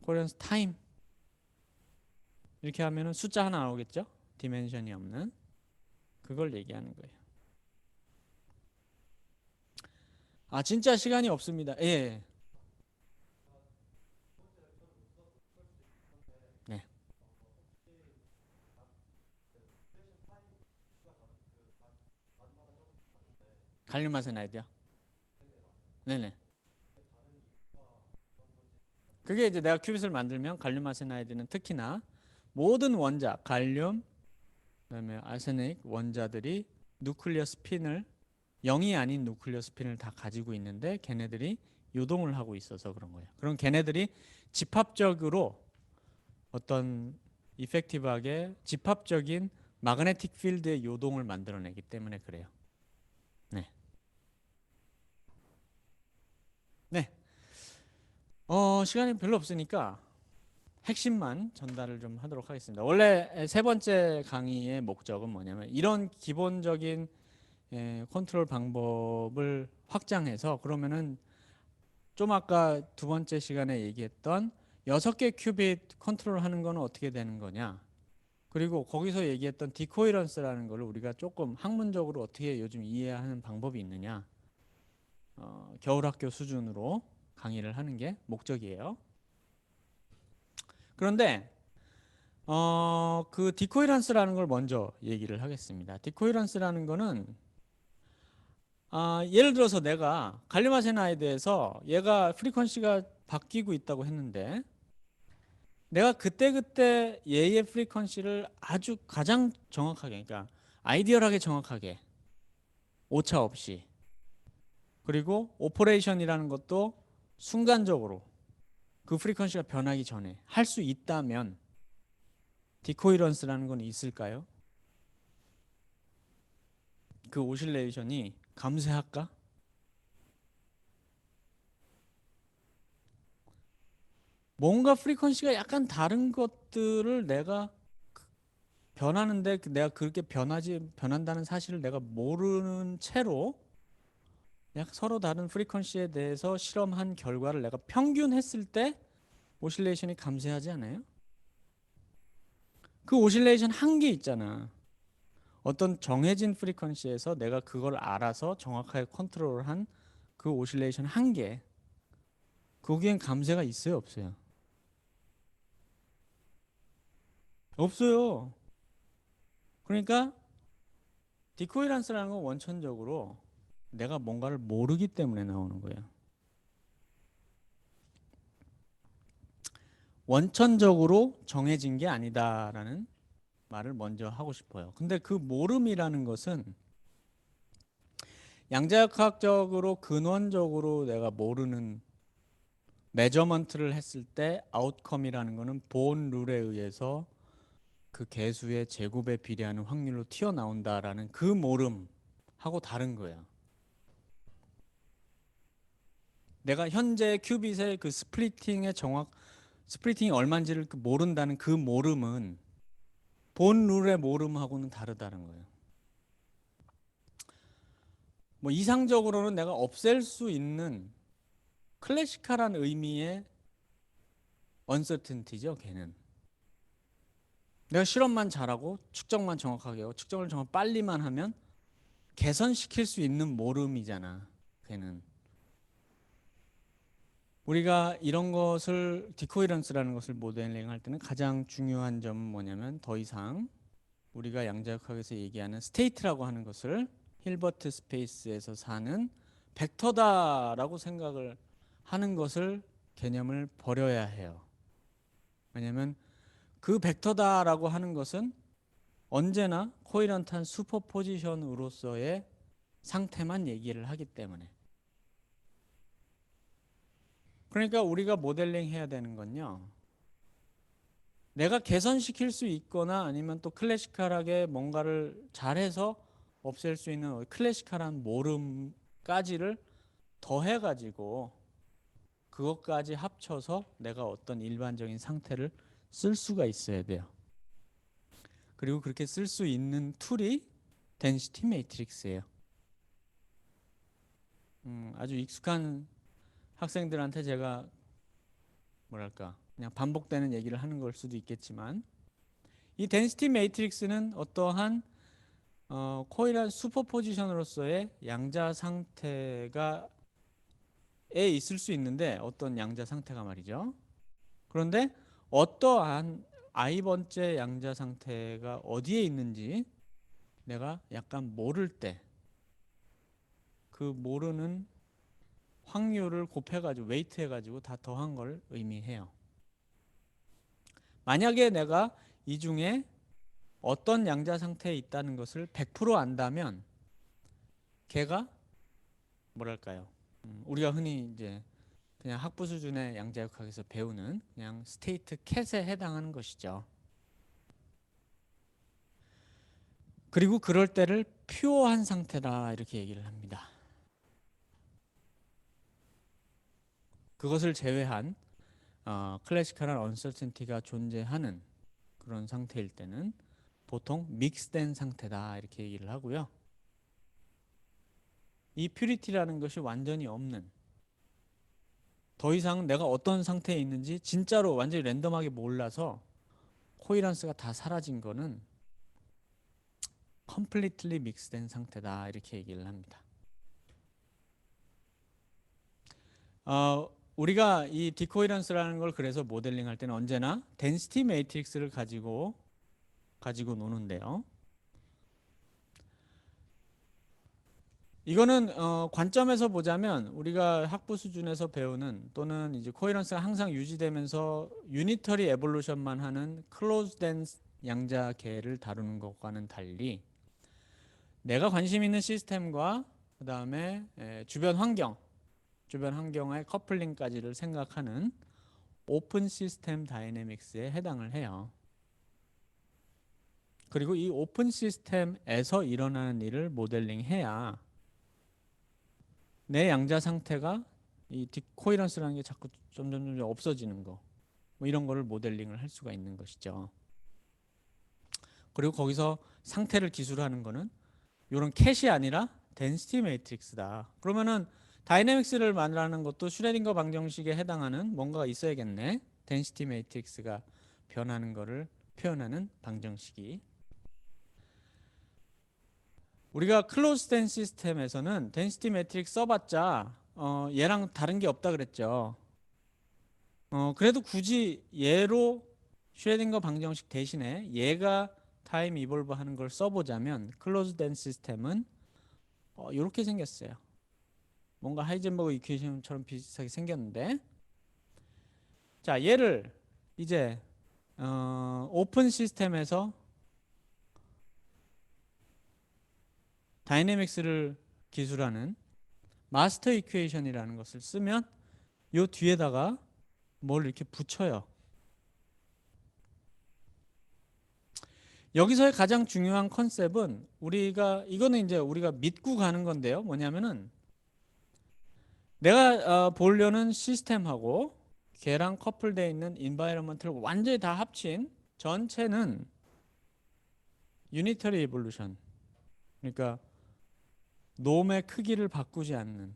코헤런스 타임 이렇게 하면은 숫자 하나 나오겠죠? 디멘션이 없는 그걸 얘기하는 거예요. 아 진짜 시간이 없습니다. 예. 네. 갈륨 아세나이드요. 네네. 그게 이제 내가 큐빗을 만들면 갈륨 아세나이드는 특히나 모든 원자, 갈륨, 그다음에 아세닉 원자들이 누클리어 스핀을 0이 아닌 누클리어 스핀을 다 가지고 있는데 걔네들이 요동을 하고 있어서 그런 거예요. 그럼 걔네들이 집합적으로 어떤 이펙티브하게 집합적인 마그네틱 필드의 요동을 만들어내기 때문에 그래요. 네. 네. 시간이 별로 없으니까 핵심만 전달을 좀 하도록 하겠습니다. 원래 세 번째 강의의 목적은 뭐냐면 이런 기본적인 컨트롤 방법을 확장해서 그러면은 좀 아까 두 번째 시간에 얘기했던 6개 큐빗 컨트롤하는 거는 어떻게 되는 거냐. 그리고 거기서 얘기했던 디코이런스라는 걸 우리가 조금 학문적으로 어떻게 요즘 이해하는 방법이 있느냐. 겨울학교 수준으로 강의를 하는 게 목적이에요. 그런데 그 디코이런스라는 걸 먼저 얘기를 하겠습니다. 디코이런스라는 거는 예를 들어서 내가 갈륨 아세나이드에서 얘가 프리퀀시가 바뀌고 있다고 했는데 내가 그때그때 얘의 프리퀀시를 아주 가장 정확하게 그러니까 아이디얼하게 정확하게 오차 없이 그리고 오퍼레이션이라는 것도 순간적으로 그 프리퀀시가 변하기 전에 할 수 있다면 디코이런스라는 건 있을까요? 그 오실레이션이 감쇄할까? 뭔가 프리퀀시가 약간 다른 것들을 내가 변하는데 내가 그렇게 변한다는 사실을 내가 모르는 채로 약 서로 다른 프리퀀시에 대해서 실험한 결과를 내가 평균했을 때 오실레이션이 감쇄하지 않아요? 그 오실레이션 한계 있잖아. 어떤 정해진 프리퀀시에서 내가 그걸 알아서 정확하게 컨트롤한 그 오실레이션 한계. 거기엔 감쇄가 있어요, 없어요? 없어요. 그러니까 디코이런스라는 건 원천적으로 내가 뭔가를 모르기 때문에 나오는 거예요. 원천적으로 정해진 게 아니다라는 말을 먼저 하고 싶어요. 근데 그 모름이라는 것은 양자역학적으로 근원적으로 내가 모르는 메저먼트를 했을 때 아웃컴이라는 거는 본 룰에 의해서 그 개수의 제곱에 비례하는 확률로 튀어나온다라는 그 모름하고 다른 거예요. 내가 현재 큐빗의 그 스플리팅이 얼마인지를 모른다는 그 모름은 본 룰의 모름하고는 다르다는 거예요. 뭐 이상적으로는 내가 없앨 수 있는 클래시컬한 의미의 uncertainty죠. 걔는 내가 실험만 잘하고 측정만 정확하게 하고 측정을 정말 빨리만 하면 개선시킬 수 있는 모름이잖아. 걔는 우리가 이런 것을 디코이런스라는 것을 모델링할 때는 가장 중요한 점은 뭐냐면 더 이상 우리가 양자역학에서 얘기하는 스테이트라고 하는 것을 힐버트 스페이스에서 사는 벡터다라고 생각을 하는 것을 개념을 버려야 해요. 왜냐하면 그 벡터다라고 하는 것은 언제나 코이런트한 슈퍼포지션으로서의 상태만 얘기를 하기 때문에. 그러니까 우리가 모델링 해야 되는 건요, 내가 개선시킬 수 있거나 아니면 또 클래시컬하게 뭔가를 잘해서 없앨 수 있는 클래시컬한 모름까지를 더해가지고 그것까지 합쳐서 내가 어떤 일반적인 상태를 쓸 수가 있어야 돼요. 그리고 그렇게 쓸 수 있는 툴이 덴시티 매트릭스예요. 아주 익숙한 학생들한테 제가 뭐랄까 그냥 반복되는 얘기를 하는 걸 수도 있겠지만, 이 덴시티 매트릭스는 어떠한 코일한 슈퍼포지션으로서의 양자 상태가 있을 수 있는데, 어떤 양자 상태가 말이죠. 그런데 어떠한 i번째 양자 상태가 어디에 있는지 내가 약간 모를 때 그 모르는 확률을 곱해가지고 웨이트 해가지고 다 더한 걸 의미해요. 만약에 내가 이 중에 어떤 양자 상태에 있다는 것을 100% 안다면 걔가 뭐랄까요? 우리가 흔히 이제 그냥 학부 수준의 양자역학에서 배우는 그냥 스테이트 캣에 해당하는 것이죠. 그리고 그럴 때를 퓨어한 상태다 이렇게 얘기를 합니다. 그것을 제외한 클래시컬한 언서튼티가 존재하는 그런 상태일 때는 보통 믹스된 상태다 이렇게 얘기를 하고요. 이 퓨리티라는 것이 완전히 없는, 더 이상 내가 어떤 상태에 있는지 진짜로 완전히 랜덤하게 몰라서 코이런스가 다 사라진 거는 completely 믹스된 상태다 이렇게 얘기를 합니다. 우리가 이 디코이런스라는 걸 그래서 모델링 할 때는 언제나 덴시티 매트릭스를 가지고 노는데요. 이거는 관점에서 보자면 우리가 학부 수준에서 배우는, 또는 이제 코이런스가 항상 유지되면서 유니터리 에볼루션만 하는 클로즈된 양자계를 다루는 것과는 달리, 내가 관심 있는 시스템과 그 다음에 주변 환경의 커플링까지를 생각하는 오픈 시스템 다이내믹스에 해당을 해요. 그리고 이 오픈 시스템에서 일어나는 일을 모델링해야 내 양자 상태가 이 디코이런스라는 게 자꾸 점점 없어지는 거, 뭐 이런 거를 모델링을 할 수가 있는 것이죠. 그리고 거기서 상태를 기술하는 거는 이런 캣이 아니라 덴시티 매트릭스다. 그러면은 다이내믹스를 말하는 것도 슈레딩거 방정식에 해당하는 뭔가가 있어야겠네. 덴시티 매트릭스가 변하는 거를 표현하는 방정식이. 우리가 클로즈된 시스템에서는 덴시티 매트릭스 써봤자 얘랑 다른 게 없다 그랬죠. 그래도 굳이 얘로 슈레딩거 방정식 대신에 얘가 타임 이볼브 하는 걸 써보자면 클로즈된 시스템은 이렇게 생겼어요. 뭔가 하이젠버그 이퀘이션처럼 비슷하게 생겼는데, 자 얘를 이제 오픈 시스템에서 다이내믹스를 기술하는 마스터 이퀘이션이라는 것을 쓰면 요 뒤에다가 뭘 이렇게 붙여요. 여기서의 가장 중요한 컨셉은 이거는 이제 우리가 믿고 가는 건데요. 뭐냐면은 내가 보려는 시스템하고 걔랑 커플되어 있는 인바이러먼트를 완전히 다 합친 전체는 유니터리 이볼루션, 그러니까 놈의 크기를 바꾸지 않는,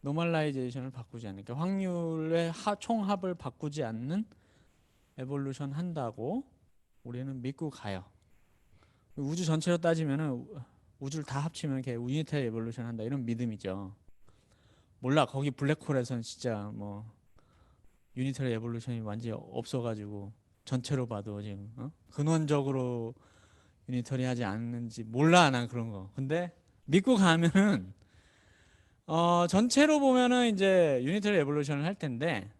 노멀라이제이션을 바꾸지 않는, 그러니까 확률의 총합을 바꾸지 않는 에볼루션 한다고 우리는 믿고 가요. 우주 전체로 따지면은 우주를 다 합치면 이렇게 유니터리 에볼루션 한다 이런 믿음이죠. 몰라, 거기 블랙홀에선 진짜 뭐 유니터리 에볼루션이 완전히 없어가지고 전체로 봐도 지금 근원적으로 유니터리 하지 않는지 몰라, 난 그런 거. 근데 믿고 가면은 전체로 보면은 이제 유니터리 에볼루션을 할 텐데,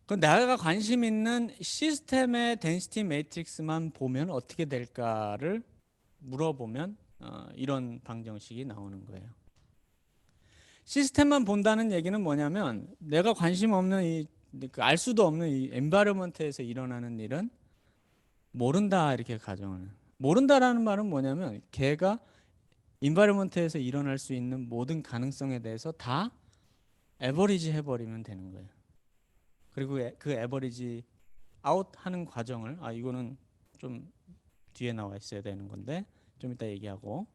그 내가 관심 있는 시스템의 덴시티 매트릭스만 보면 어떻게 될까를 물어보면 이런 방정식이 나오는 거예요. 시스템만 본다는 얘기는 뭐냐면 내가 관심 없는 알 수도 없는 이 엔바이러먼트에서 일어나는 일은 모른다, 이렇게 가정을. 모른다라는 말은 뭐냐면 걔가 인바이러먼트에서 일어날 수 있는 모든 가능성에 대해서 다 에버리지 해버리면 되는 거예요. 그리고 그 에버리지 아웃 하는 과정을, 이거는 좀 뒤에 나와 있어야 되는 건데 좀 이따 얘기하고,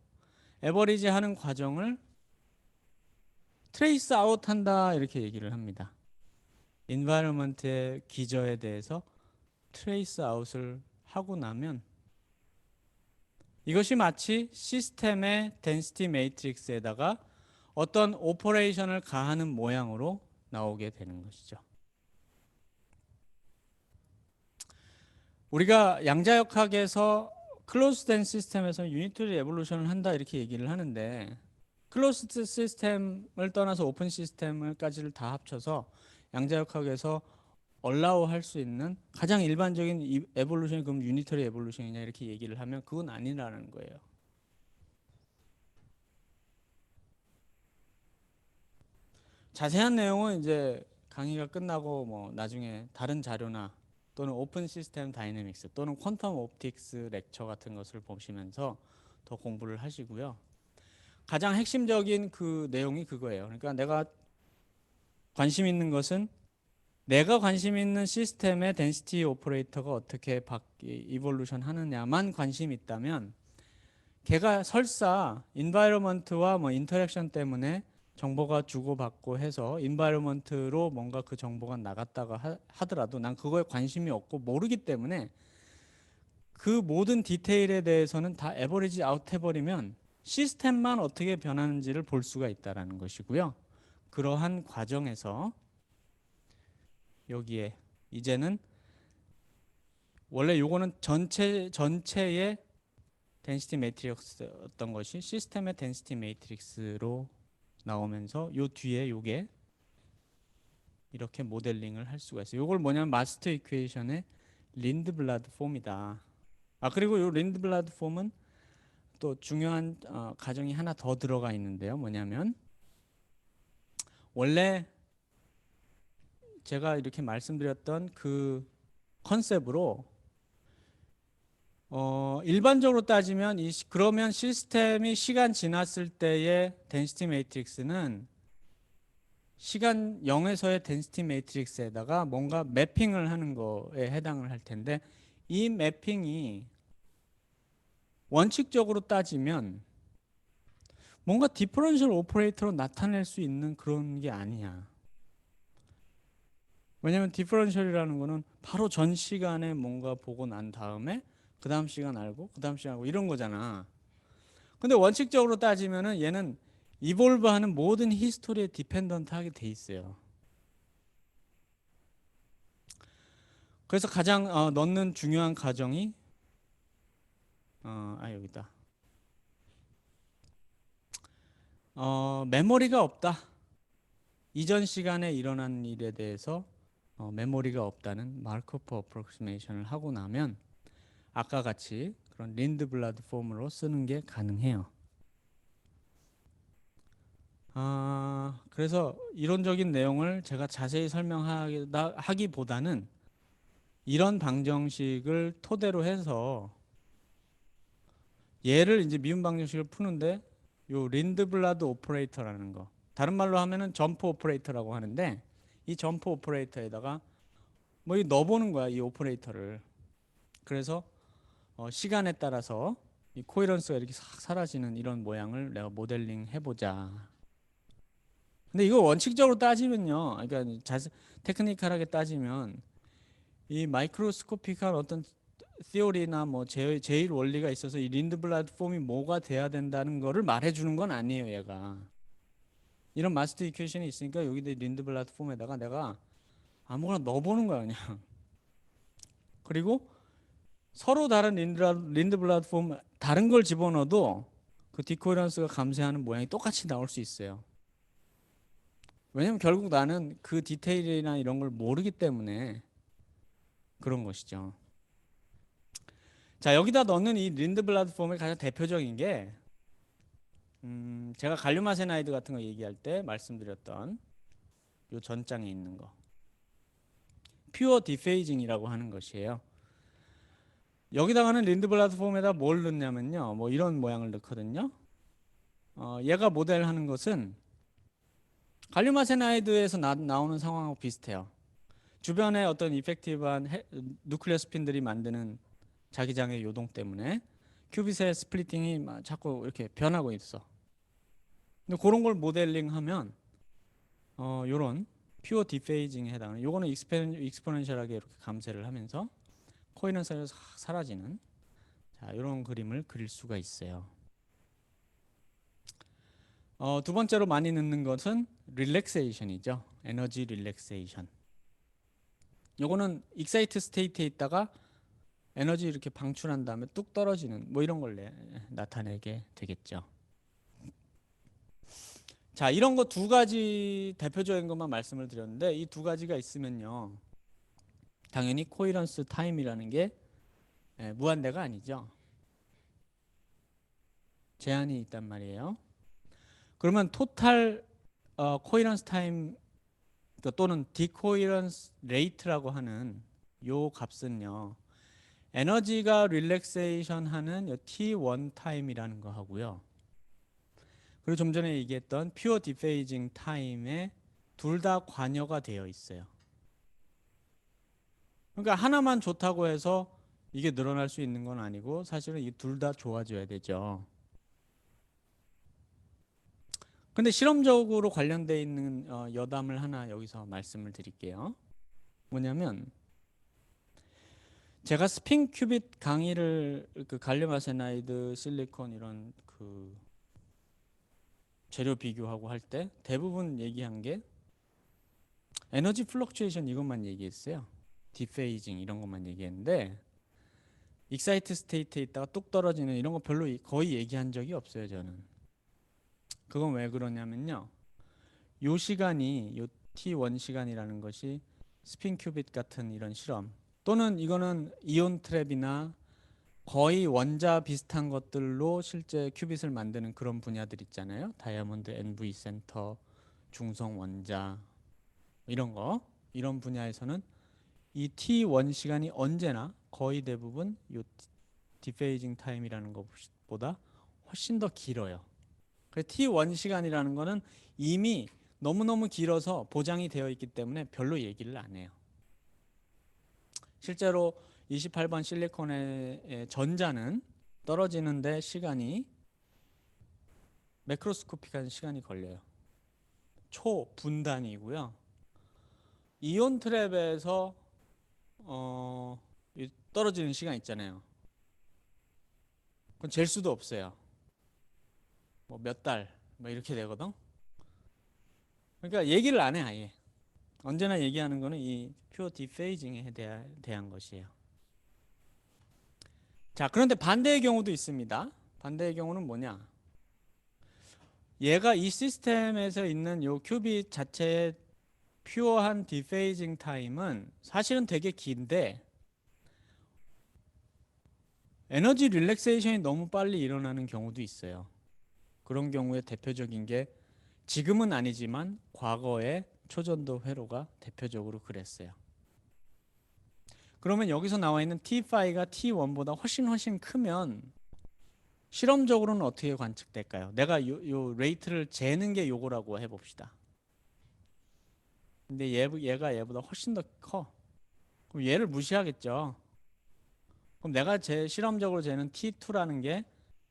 에버리지 하는 과정을 트레이스 아웃 한다, 이렇게 얘기를 합니다. 인바이러먼트의 기저에 대해서 트레이스 아웃을 하고 나면 이것이 마치 시스템의 덴시티 매트릭스에다가 어떤 오퍼레이션을 가하는 모양으로 나오게 되는 것이죠. 우리가 양자역학에서 클로즈된 시스템에서 유니터리 에볼루션을 한다 이렇게 얘기를 하는데, 클로즈드 시스템을 떠나서 오픈 시스템을까지를 다 합쳐서 양자역학에서 얼라우 할 수 있는 가장 일반적인 에볼루션이 그럼 유니터리 에볼루션이냐 이렇게 얘기를 하면 그건 아니라는 거예요. 자세한 내용은 이제 강의가 끝나고 뭐 나중에 다른 자료나 또는 오픈 시스템 다이내믹스 또는 퀀텀 옵틱스 렉처 같은 것을 보시면서 더 공부를 하시고요. 가장 핵심적인 그 내용이 그거예요. 그러니까 내가 관심 있는 것은 내가 관심 있는 시스템의 덴시티 오퍼레이터가 어떻게 이볼루션 하느냐만 관심이 있다면, 걔가 설사 인바이러먼트와 뭐 인터랙션 때문에 정보가 주고받고 해서 인바이러먼트로 뭔가 그 정보가 나갔다가 하더라도 난 그거에 관심이 없고 모르기 때문에 그 모든 디테일에 대해서는 다 에버리지 아웃 해버리면 시스템만 어떻게 변하는지를 볼 수가 있다는 것이고요. 그러한 과정에서 여기에 이제는 원래 요거는 전체의 덴시티 매트릭스였던 것이 시스템의 덴시티 매트릭스로 나오면서 요 뒤에 요게 이렇게 모델링을 할 수가 있어요. 요걸 뭐냐면 마스터 이퀘이션의 린드블라드 폼이다. 그리고 요 린드블라드 폼은 또 중요한 가정이 하나 더 들어가 있는데요. 뭐냐면 원래 제가 이렇게 말씀드렸던 그 컨셉으로 일반적으로 따지면 그러면 시스템이 시간 지났을 때의 덴시티 매트릭스는 시간 0에서의 덴시티 매트릭스에다가 뭔가 매핑을 하는 거에 해당을 할 텐데, 이 매핑이 원칙적으로 따지면 뭔가 디퍼런셜 오퍼레이터로 나타낼 수 있는 그런 게 아니야. 왜냐하면 디퍼런셜이라는 거는 바로 전 시간에 뭔가 보고 난 다음에 그 다음 시간 알고 그 다음 시간 알고 이런 거잖아. 근데 원칙적으로 따지면은 얘는 이볼브하는 모든 히스토리에 디펜던트하게 돼 있어요. 그래서 가장 넣는 중요한 가정이 여기다. 메모리가 없다. 이전 시간에 일어난 일에 대해서 메모리가 없다는 마르코프 어프로크시메이션을 하고 나면 아까 같이 그런 린드블라드 폼으로 쓰는 게 가능해요. 그래서 이론적인 내용을 제가 자세히 설명하기보다는 이런 방정식을 토대로 해서 얘를 이제 미분 방정식을 푸는데 요 린드블라드 오퍼레이터라는 거, 다른 말로 하면은 점프 오퍼레이터라고 하는데, 이 점프 오퍼레이터에다가 뭐 넣어보는 거야, 이 오퍼레이터를. 그래서 시간에 따라서 이 코헤런스가 이렇게 싹 사라지는 이런 모양을 내가 모델링 해보자. 근데 이거 원칙적으로 따지면요, 그러니까 테크니컬하게 따지면 이 마이크로스코픽한 어떤 시오리나 뭐 제일 원리가 있어서 이 린드블라드 폼이 뭐가 돼야 된다는 거를 말해주는 건 아니에요. 얘가 이런 마스터 이퀘이션이 있으니까 여기 린드블라드 폼에다가 내가 아무거나 넣어보는 거야 그냥. 그리고 서로 다른 린드블라드 폼 다른 걸 집어넣어도 그 디코헤런스가 감쇄하는 모양이 똑같이 나올 수 있어요. 왜냐면 결국 나는 그 디테일이나 이런 걸 모르기 때문에 그런 것이죠. 자, 여기다 넣는 이 린드블라드 폼의 가장 대표적인 게 제가 갈륨 아세나이드 같은 거 얘기할 때 말씀드렸던 요 전장에 있는 거 퓨어 디페이징이라고 하는 것이에요. 여기다가는 린드블라드 폼에다 뭘 넣냐면요, 뭐 이런 모양을 넣거든요. 얘가 모델하는 것은 갈륨 아세나이드에서 나오는 상황하고 비슷해요. 주변에 어떤 이펙티브한 누클레어 스핀들이 만드는 자기장의 요동 때문에 큐빗의 스플리팅이 자꾸 이렇게 변하고 있어. 근데 그런 걸 모델링하면 요런 퓨어 디페이징에 해당하는, 요거는 익스포넨셜하게 이렇게 감쇄를 하면서 코헤런스가 사라지는, 자, 이런 그림을 그릴 수가 있어요. 두 번째로 많이 넣는 것은 릴렉세이션이죠. 에너지 릴렉세이션. 요거는 익사이트 스테이트에 있다가 에너지 이렇게 방출한 다음에 뚝 떨어지는 뭐 이런 걸 나타내게 되겠죠. 자, 이런 거 두 가지 대표적인 것만 말씀을 드렸는데 이 두 가지가 있으면요, 당연히 코헤런스 타임이라는 게 무한대가 아니죠. 제한이 있단 말이에요. 그러면 토탈 코헤런스 타임 또는 디코헤런스 레이트라고 하는 요 값은요, 에너지가 릴렉세이션 하는 T1 타임이라는 거 하고요, 그리고 좀 전에 얘기했던 퓨어 디페이징 타임에 둘 다 관여가 되어 있어요. 그러니까 하나만 좋다고 해서 이게 늘어날 수 있는 건 아니고 사실은 이 둘 다 좋아져야 되죠. 근데 실험적으로 관련되어 있는 여담을 하나 여기서 말씀을 드릴게요. 뭐냐면 제가 스핀 큐빗 강의를 그 갈륨 아세나이드, 실리콘 이런 그 재료 비교하고 할 때 대부분 얘기한 게 에너지 플럭추에이션 이것만 얘기했어요. 디페이징 이런 것만 얘기했는데 익사이트 스테이트에 있다가 뚝 떨어지는 이런 거 별로 거의 얘기한 적이 없어요, 저는. 그건 왜 그러냐면요, 요 시간이 요 T1 시간이라는 것이 스핀 큐빗 같은 이런 실험 또는 이거는 이온 트랩이나 거의 원자 비슷한 것들로 실제 큐빗을 만드는 그런 분야들 있잖아요. 다이아몬드 NV 센터, 중성 원자 이런 거, 이런 분야에서는 이 T1 시간이 언제나 거의 대부분 이 디페이징 타임이라는 것보다 훨씬 더 길어요. 그래서 T1 시간이라는 거는 이미 너무너무 길어서 보장이 되어 있기 때문에 별로 얘기를 안 해요. 실제로 28번 실리콘의 전자는 떨어지는데 시간이 매크로스코픽한 시간이 걸려요. 초분단위고요. 이온 트랩에서 떨어지는 시간 있잖아요. 그건 잴 수도 없어요. 뭐 몇 달, 뭐 이렇게 되거든. 그러니까 얘기를 안 해, 아예. 언제나 얘기하는 거는 이 퓨어 디페이징에 대한 것이에요. 자, 그런데 반대의 경우도 있습니다. 반대의 경우는 뭐냐? 얘가 이 시스템에서 있는 요 큐빗 자체의 퓨어한 디페이징 타임은 사실은 되게 긴데 에너지 릴렉세이션이 너무 빨리 일어나는 경우도 있어요. 그런 경우에 대표적인 게 지금은 아니지만 과거에 초전도 회로가 대표적으로 그랬어요. 그러면 여기서 나와 있는 T5가 T1보다 훨씬 크면 실험적으로는 어떻게 관측될까요? 내가 요 레이트를 재는 게 요거라고 해봅시다. 근데 얘가 얘보다 훨씬 더 커. 그럼 얘를 무시하겠죠. 그럼 내가 실험적으로 재는 T2라는 게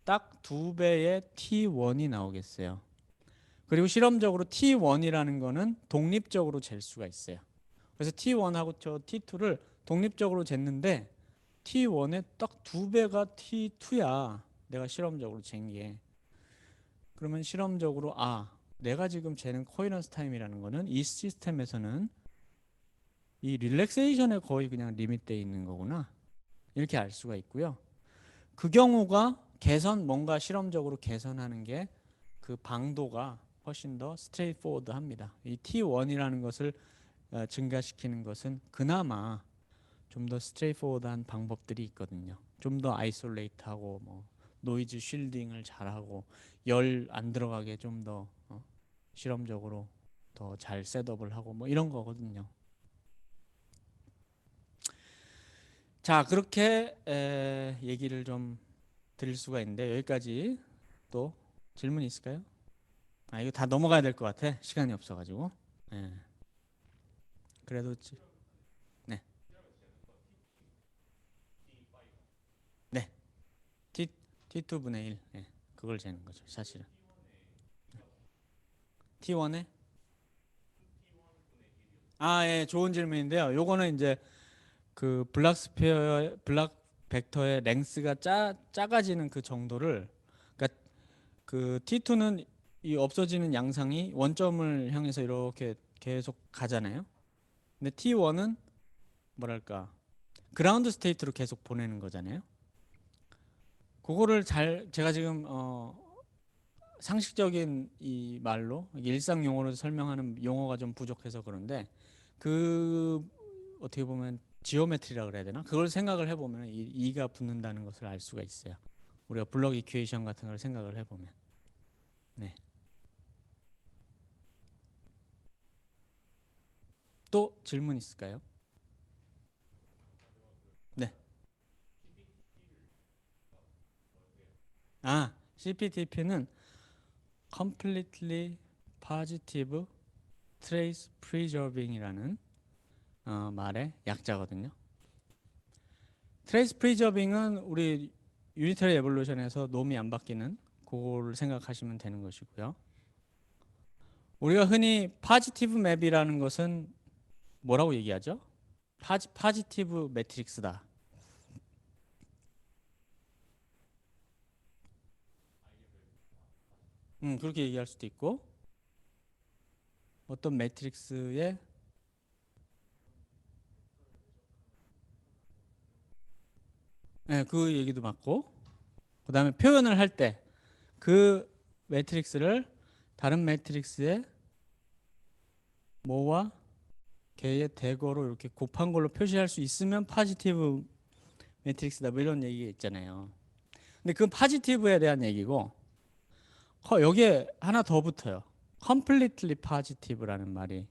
딱 2배의 T1이 나오겠어요. 그리고 실험적으로 T1이라는 거는 독립적으로 잴 수가 있어요. 그래서 T1하고 저 T2를 독립적으로 쟀는데 T1의 딱 2배가 T2야. 내가 실험적으로 잰 게. 그러면 실험적으로 내가 지금 재는 코이런스 타임이라는 거는 이 시스템에서는 이 릴렉세이션에 거의 그냥 리밋되어 있는 거구나. 이렇게 알 수가 있고요. 그 경우가 뭔가 실험적으로 개선하는 게 그 방도가 훨씬 더 스트레이트 포워드합니다. 이 T1이라는 것을 증가시키는 것은 그나마 좀 더 스트레이트 포워드한 방법들이 있거든요. 좀 더 아이솔레이트하고 뭐 노이즈 쉴딩을 잘하고 열 안 들어가게 좀 더 실험적으로 더 잘 셋업을 하고 뭐 이런 거거든요. 자, 그렇게 얘기를 좀 드릴 수가 있는데 여기까지 또 질문 있을까요? 이거 다 넘어가야 될 것 같아. 시간이 없어가지고. 예. 그래도 네, 네. T T2분의 1. 예. 그걸 재는 거죠, 사실은. T1에 예, 좋은 질문인데요. 요거는 이제 그 블락 벡터의 랭스가 작아지는 그 정도를, 그러니까 그 T2는 이 없어지는 양상이 원점을 향해서 이렇게 계속 가잖아요. 근데 T1은 뭐랄까 그라운드 스테이트로 계속 보내는 거잖아요. 그거를 제가 지금 상식적인 이 말로 일상 용어로 설명하는 용어가 좀 부족해서 그런데 그 어떻게 보면 지오메트리라 그래야 되나? 그걸 생각을 해보면 이가 붙는다는 것을 알 수가 있어요. 우리가 블록 이퀘이션 같은 걸 생각을 해보면. 네. 또 질문 있을까요? 네. CPTP는 Completely Positive Trace Preserving이라는 말의 약자거든요. 트레이스 프리저빙은 우리 유니터리 에볼루션에서 놈이 안 바뀌는 그걸 생각하시면 되는 것이고요. 우리가 흔히 파지티브 맵이라는 것은 뭐라고 얘기하죠? 파지티브 매트릭스다. 그렇게 얘기할 수도 있고 어떤 매트릭스의 그 얘기도 맞고 그 다음에 표현을 할 때 그 매트릭스를 다른 매트릭스의 뭐와 걔의 대거로 이렇게 곱한 걸로 표시할 수 있으면 파지티브 매트릭스다 뭐 이런 얘기가 있잖아요. 근데 그건 파지티브에 대한 얘기고 여기에 하나 더 붙어요. completely positive라는 말이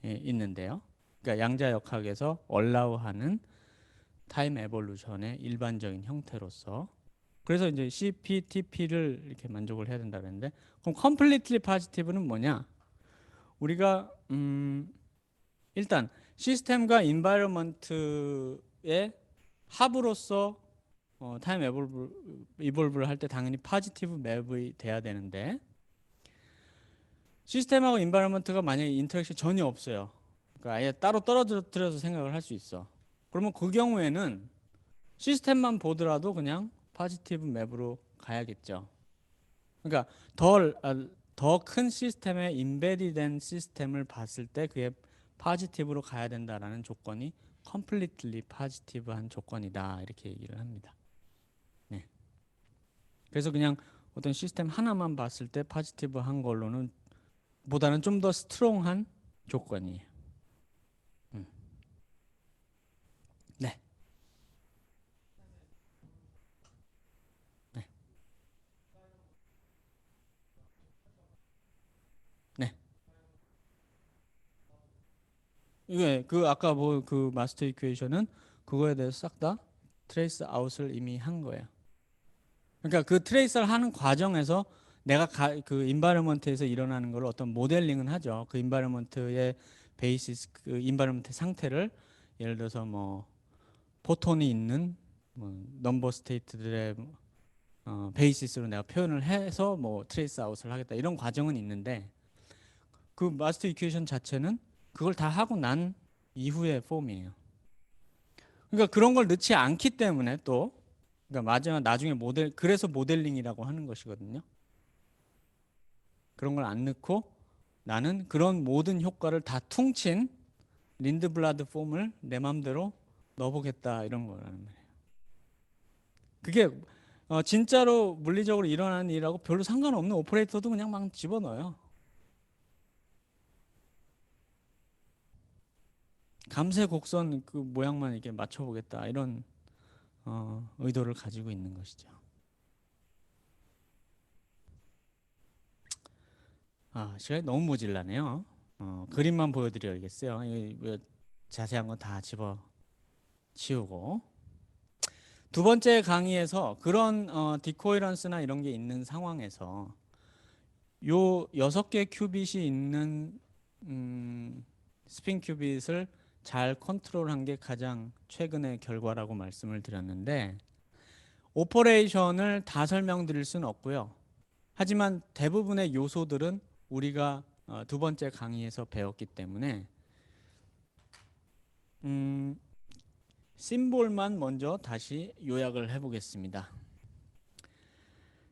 있는데요. 그러니까 양자역학에서 allow하는 타임 에볼루션의 일반적인 형태로서 그래서 이제 CPTP를 이렇게 만족을 해야 된다 그랬는데 그럼 completely positive는 뭐냐? 우리가 일단 시스템과 인바이러먼트의 합으로서 타임 이볼브를 할 때 당연히 파지티브 맵이 돼야 되는데 시스템하고 인바이러먼트가 만약에 인터랙션 전혀 없어요. 그러니까 아예 따로 떨어뜨려서 생각을 할 수 있어. 그러면 그 경우에는 시스템만 보더라도 그냥 파지티브 맵으로 가야겠죠. 그러니까 더 큰 시스템에 인베디된 시스템을 봤을 때 그게 파지티브로 가야 된다라는 조건이 completely positive한 조건이다 이렇게 얘기를 합니다. 네. 그래서 그냥 어떤 시스템 하나만 봤을 때 파지티브한 걸로는 보다는 좀 더 스트롱한 조건이에요. 네. 네. 네. 이게 그 아까 뭐 그 마스터 이퀘이션은 그거에 대해서 싹 다 트레이스 아웃을 이미 한 거예요. 그러니까 그 트레이스를 하는 과정에서 내가 그 인바이러먼트에서 일어나는 걸 어떤 모델링은 하죠. 그 인바이러먼트의 베이시스 그 인바이러먼트 상태를 예를 들어서 뭐 포톤이 있는 뭐 넘버 스테이트들의 베이시스로 내가 표현을 해서 뭐 트레이스 아웃을 하겠다 이런 과정은 있는데 그 마스터 이퀘이션 자체는 그걸 다 하고 난 이후의 폼이에요. 그러니까 그런 걸 넣지 않기 때문에 또 그러니까 마지막 나중에 모델 그래서 모델링이라고 하는 것이거든요. 그런 걸 안 넣고 나는 그런 모든 효과를 다 퉁친 린드블라드 폼을 내 마음대로 넣어보겠다 이런 거라는 말이에요. 그게 진짜로 물리적으로 일어나는 일하고 별로 상관없는 오퍼레이터도 그냥 막 집어넣어요. 감세 곡선 그 모양만 이렇게 맞춰보겠다 이런 의도를 가지고 있는 것이죠. 시간이 너무 모질라네요. 그림만 보여드려야겠어요. 자세한 건 다 집어치우고 두 번째 강의에서 그런 디코이런스나 이런 게 있는 상황에서 요 6개 큐빗이 있는 스핀 큐빗을 잘 컨트롤한 게 가장 최근의 결과라고 말씀을 드렸는데 오퍼레이션을 다 설명드릴 수는 없고요. 하지만 대부분의 요소들은 우리가 두 번째 강의에서 배웠기 때문에 심볼만 먼저 다시 요약을 해보겠습니다.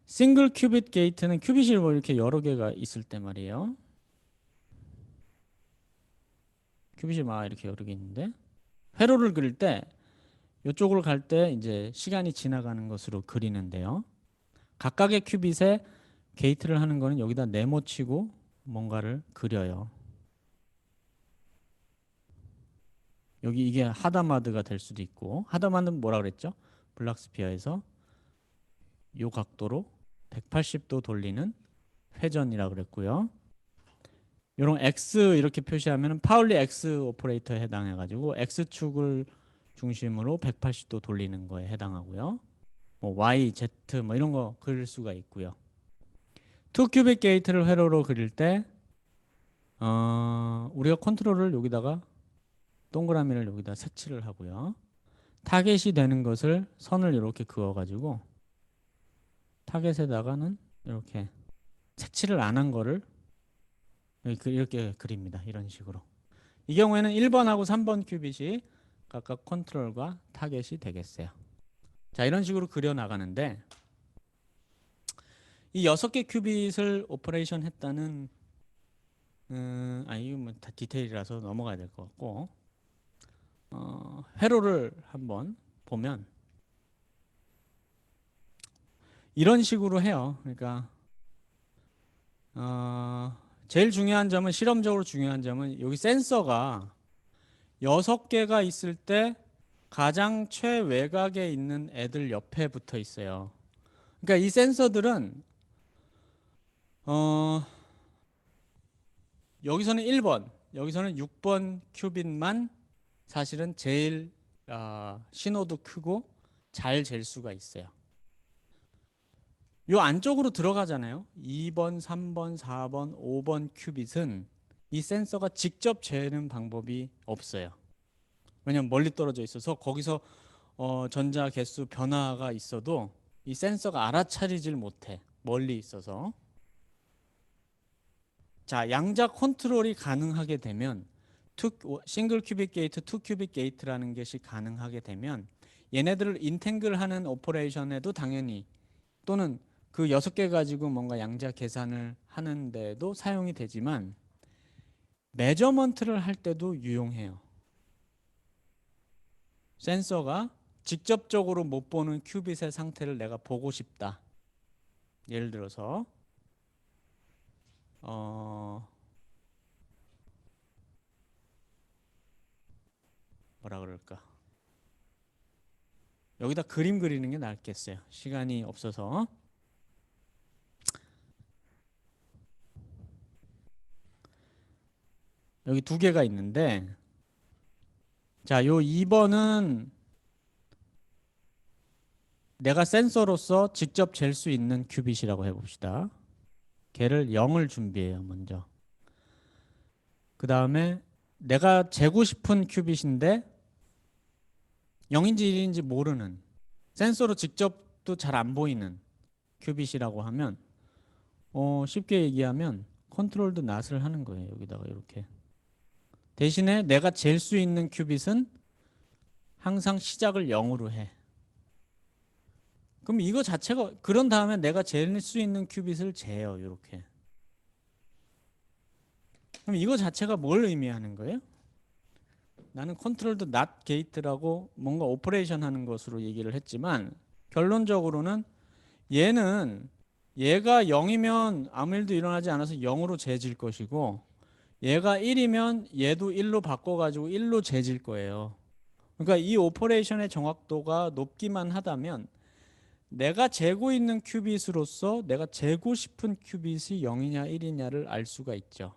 싱글 큐빗 게이트는 큐빗이 뭐 이렇게 여러 개가 있을 때 말이에요. 큐빗이 막 이렇게 여러 개 있는데 회로를 그릴 때 이쪽으로 갈 때 이제 시간이 지나가는 것으로 그리는데요. 각각의 큐빗에 게이트를 하는 거는 여기다 네모치고 뭔가를 그려요. 여기 이게 하다마드가 될 수도 있고 하다마드는 뭐라 그랬죠? 블락스피어에서 요 각도로 180도 돌리는 회전이라 그랬고요. 이런 X 이렇게 표시하면 파울리 X 오퍼레이터에 해당해 가지고 X축을 중심으로 180도 돌리는 거에 해당하고요. 뭐 Y, Z 뭐 이런 거 그릴 수가 있고요. 투 큐빅 게이트를 회로로 그릴 때 우리가 컨트롤을 여기다가 동그라미를 여기다 색칠을 하고요. 타겟이 되는 것을 선을 이렇게 그어 가지고 타겟에다가는 이렇게 색칠을 안 한 거를 이렇게 그립니다. 이런 식으로. 이 경우에는 1번하고 3번 큐빗이 각각 컨트롤과 타겟이 되겠어요. 자, 이런 식으로 그려 나가는데 이 6개 큐빗을 오퍼레이션 했다는 이거 뭐 다 디테일이라서 넘어가야 될 것 같고 회로를 한번 보면 이런 식으로 해요. 그러니까 제일 중요한 점은 실험적으로 중요한 점은 여기 센서가 6개가 있을 때 가장 최외곽에 있는 애들 옆에 붙어 있어요. 그러니까 이 센서들은 여기서는 1번, 여기서는 6번 큐빗만 사실은 제일 신호도 크고 잘 잴 수가 있어요. 요 안쪽으로 들어가잖아요. 2번, 3번, 4번, 5번 큐빗은 이 센서가 직접 재는 방법이 없어요. 왜냐면 멀리 떨어져 있어서 거기서 전자 개수 변화가 있어도 이 센서가 알아차리질 못해. 멀리 있어서. 자, 양자 컨트롤이 가능하게 되면 싱글 큐빅 게이트, 투 큐빅 게이트라는 것이 가능하게 되면 얘네들을 인탱글하는 오퍼레이션에도 당연히 또는 그 6개 가지고 뭔가 양자 계산을 하는데도 사용이 되지만 매저먼트를 할 때도 유용해요. 센서가 직접적으로 못 보는 큐빗의 상태를 내가 보고 싶다. 예를 들어서 뭐라 그럴까? 여기다 그림 그리는 게 낫겠어요. 시간이 없어서. 여기 2개가 있는데 자, 요 2번은 내가 센서로서 직접 잴 수 있는 큐빗이라고 해봅시다. 걔를 0을 준비해요. 먼저. 그 다음에 내가 재고 싶은 큐빗인데 0인지 1인지 모르는 센서로 직접도 잘 안 보이는 큐빗이라고 하면 쉽게 얘기하면 컨트롤드 낫을 하는 거예요. 여기다가 이렇게. 대신에 내가 잴 수 있는 큐빗은 항상 시작을 0으로 해. 그럼 이거 자체가 그런 다음에 내가 잴 수 있는 큐빗을 재요. 이렇게. 그럼 이거 자체가 뭘 의미하는 거예요? 나는 컨트롤드 낫 게이트라고 뭔가 오퍼레이션 하는 것으로 얘기를 했지만 결론적으로는 얘가 0이면 아무 일도 일어나지 않아서 0으로 재질 것이고 얘가 1이면 얘도 1로 바꿔가지고 1로 재질 거예요. 그러니까 이 오퍼레이션의 정확도가 높기만 하다면 내가 재고 있는 큐빗으로서 내가 재고 싶은 큐빗이 0이냐 1이냐를 알 수가 있죠.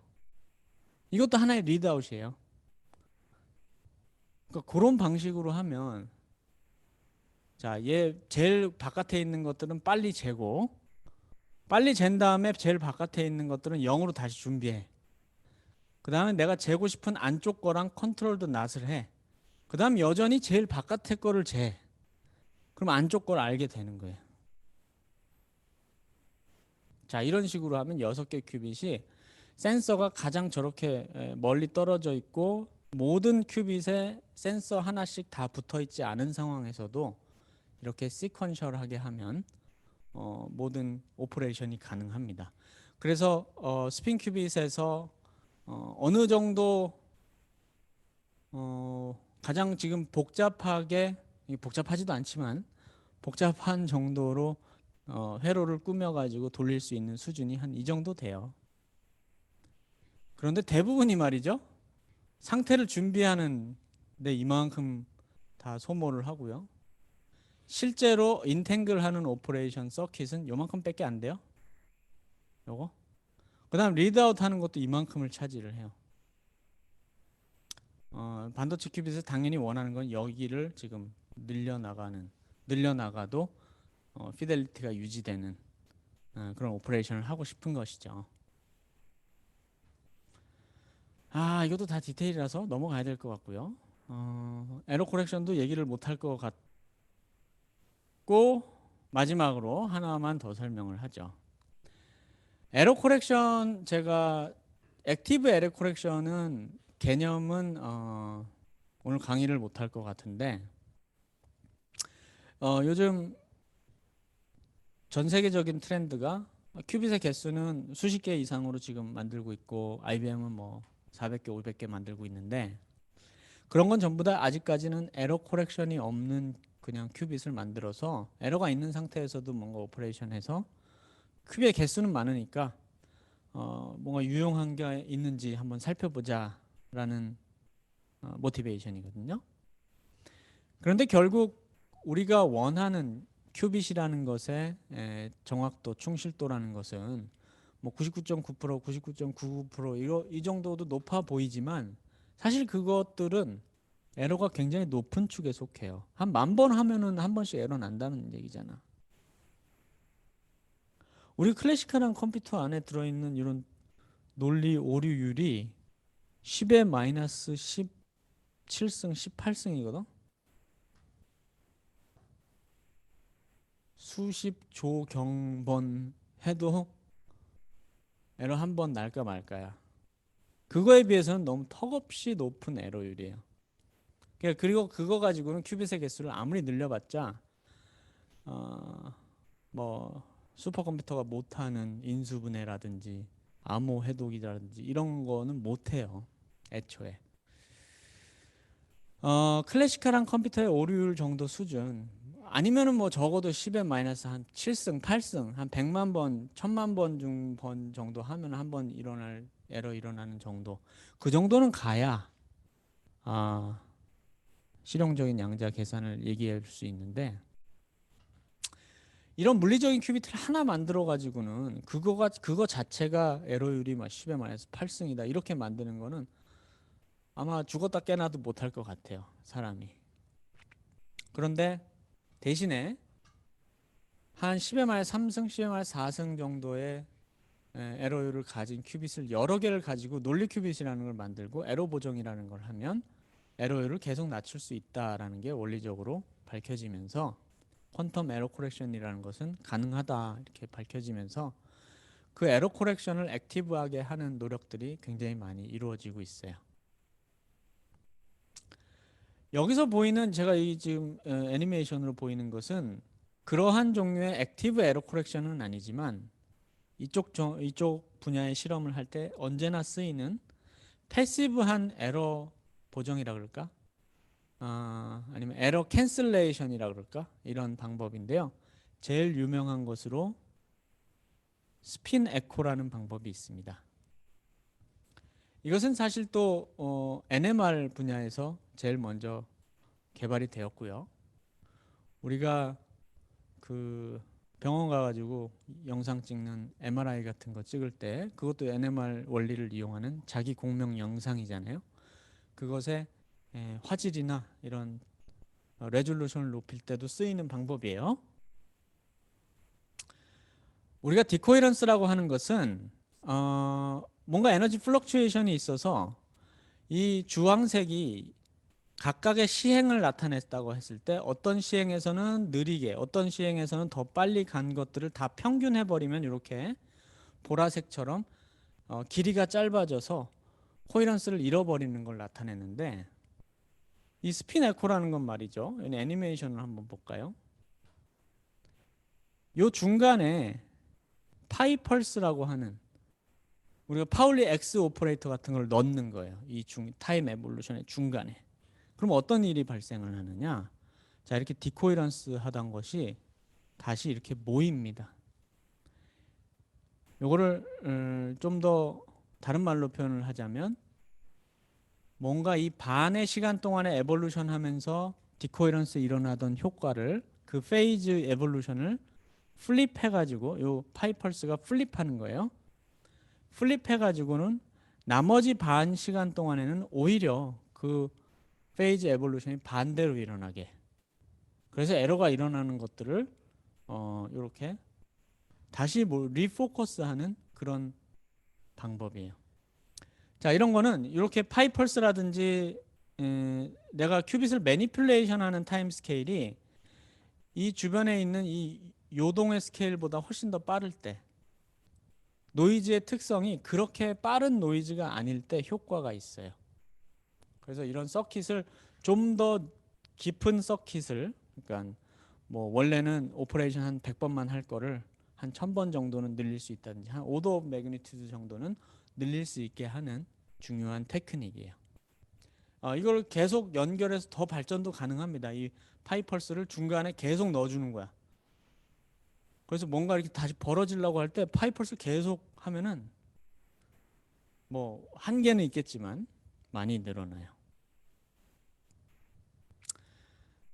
이것도 하나의 리드아웃이에요. 그러니까 그런 방식으로 하면 자, 얘 제일 바깥에 있는 것들은 빨리 재고 빨리 잰 다음에 제일 바깥에 있는 것들은 0으로 다시 준비해. 그 다음에 내가 재고 싶은 안쪽 거랑 컨트롤드 낫을 해. 그 다음 여전히 제일 바깥에 거를 재. 그럼 안쪽 걸 알게 되는 거예요. 자, 이런 식으로 하면 6개 큐빗이 센서가 가장 저렇게 멀리 떨어져 있고 모든 큐빗에 센서 하나씩 다 붙어 있지 않은 상황에서도 이렇게 시퀀셜하게 하면 모든 오퍼레이션이 가능합니다. 그래서 스핀 큐빗에서 어느 정도 가장 지금 복잡하지도 않지만 복잡한 정도로 회로를 꾸며가지고 돌릴 수 있는 수준이 한 이 정도 돼요. 그런데 대부분이 말이죠. 상태를 준비하는 데 이만큼 다 소모를 하고요. 실제로 인탱글 하는 오퍼레이션 서킷은 요만큼밖에 안 돼요. 요거. 그 다음 리드아웃 하는 것도 이만큼을 차지를 해요. 반도체 큐빗에서 당연히 원하는 건 여기를 지금 늘려나가도 피델리티가 유지되는 그런 오퍼레이션을 하고 싶은 것이죠. 이것도 다 디테일이라서 넘어가야 될 것 같고요. 에러 코렉션도 얘기를 못할 것 같고 마지막으로 하나만 더 설명을 하죠. 에러 코렉션 제가 액티브 에러 코렉션은 개념은 오늘 강의를 못할 것 같은데 요즘 전 세계적인 트렌드가 큐빗의 개수는 수십 개 이상으로 지금 만들고 있고 IBM은 뭐 400개, 500개 만들고 있는데 그런 건 전부 다 아직까지는 에러 코렉션이 없는 그냥 큐빗을 만들어서 에러가 있는 상태에서도 뭔가 오퍼레이션해서 큐빗의 개수는 많으니까 뭔가 유용한 게 있는지 한번 살펴보자라는 모티베이션이거든요. 그런데 결국 우리가 원하는 큐빗이라는 것의 정확도, 충실도라는 것은 뭐 99.9%, 99.99% 이 정도도 높아 보이지만 사실 그것들은 에러가 굉장히 높은 축에 속해요. 한 10,000번 하면은 한 번씩 에러 난다는 얘기잖아. 우리 클래시컬한 컴퓨터 안에 들어있는 이런 논리 오류율이 10의 마이너스 17승, 18승이거든. 수십 조 경번 해도 에러 한 번 날까 말까야. 그거에 비해서는 너무 턱없이 높은 에러율이에요. 그리고 그거 가지고는 큐빗의 개수를 아무리 늘려봤자 뭐 슈퍼컴퓨터가 못하는 인수분해라든지 암호 해독이라든지 이런 거는 못해요. 애초에. 클래시컬한 컴퓨터의 오류율 정도 수준 아니면은 뭐 적어도 10의 마이너스 한 7승, 8승, 한 100만 번, 1000만 번 정도 하면 한 번 에러 일어나는 정도. 그 정도는 가야 실용적인 양자 계산을 얘기할 수 있는데 이런 물리적인 큐비트를 하나 만들어 가지고는 그거 자체가 에러율이 막 10의 마이너스 8승이다 이렇게 만드는 거는 아마 죽었다 깨나도 못할 것 같아요, 사람이. 그런데 대신에 한 10의 마이너스 3승, 10의 마이너스 4승 정도의 에러율을 가진 큐빗을 여러 개를 가지고 논리 큐빗이라는 걸 만들고 에러 보정이라는 걸 하면 에러율을 계속 낮출 수 있다라는 게 원리적으로 밝혀지면서 퀀텀 에러 코렉션이라는 것은 가능하다 이렇게 밝혀지면서 그 에러 코렉션을 액티브하게 하는 노력들이 굉장히 많이 이루어지고 있어요. 여기서 보이는 제가 이 지금 애니메이션으로 보이는 것은 그러한 종류의 액티브 에러 코렉션은 아니지만 이쪽 분야의 실험을 할 때 언제나 쓰이는 패시브한 에러 보정이라 그럴까? 아니면 에러 캔슬레이션이라 그럴까? 이런 방법인데요. 제일 유명한 것으로 스핀 에코라는 방법이 있습니다. 이것은 사실 또 NMR 분야에서 제일 먼저 개발이 되었고요. 우리가 그 병원 가가지고 영상 찍는 MRI 같은 거 찍을 때 그것도 NMR 원리를 이용하는 자기 공명 영상이잖아요. 그것의 화질이나 이런 레졸루션을 높일 때도 쓰이는 방법이에요. 우리가 디코헤런스라고 하는 것은 뭔가 에너지 플럭추에이션이 있어서 이 주황색이 각각의 시행을 나타냈다고 했을 때 어떤 시행에서는 느리게 어떤 시행에서는 더 빨리 간 것들을 다 평균해 버리면 이렇게 보라색처럼 길이가 짧아져서 코헤런스를 잃어버리는 걸 나타내는데 이 스핀 에코라는 건 말이죠. 애니메이션을 한번 볼까요? 요 중간에 파이 펄스라고 하는 우리가 파울리 X 오퍼레이터 같은 걸 넣는 거예요. 이 타임 에볼루션의 중간에. 그럼 어떤 일이 발생을 하느냐? 자, 이렇게 디코헤런스 하던 것이 다시 이렇게 모입니다. 요거를 좀 더 다른 말로 표현을 하자면 뭔가 이 반의 시간 동안에 에볼루션 하면서 디코헤런스 일어나던 효과를 그 페이즈 에볼루션을 플립해 가지고 요 파이펄스가 플립하는 거예요. 플립해 가지고는 나머지 반 시간 동안에는 오히려 그 페이즈 에볼루션이 반대로 일어나게. 그래서 에러가 일어나는 것들을 이렇게 다시 리포커스하는 그런 방법이에요. 자, 이런 거는 이렇게 파이펄스라든지 내가 큐빗을 매니플레이션하는 타임 스케일이 이 주변에 있는 이 요동의 스케일보다 훨씬 더 빠를 때 노이즈의 특성이 그렇게 빠른 노이즈가 아닐 때 효과가 있어요. 그래서 이런 서킷을 좀 더 깊은 서킷을 그러니까 뭐 원래는 오퍼레이션 한 100번만 할 거를 한 1000번 정도는 늘릴 수 있다든지 한 5도 오브 매그니튜드 정도는 늘릴 수 있게 하는 중요한 테크닉이에요. 이걸 계속 연결해서 더 발전도 가능합니다. 이 파이펄스를 중간에 계속 넣어주는 거야. 그래서 뭔가 이렇게 다시 벌어지려고 할 때 파이펄스 계속 하면은 뭐 한계는 있겠지만 많이 늘어나요.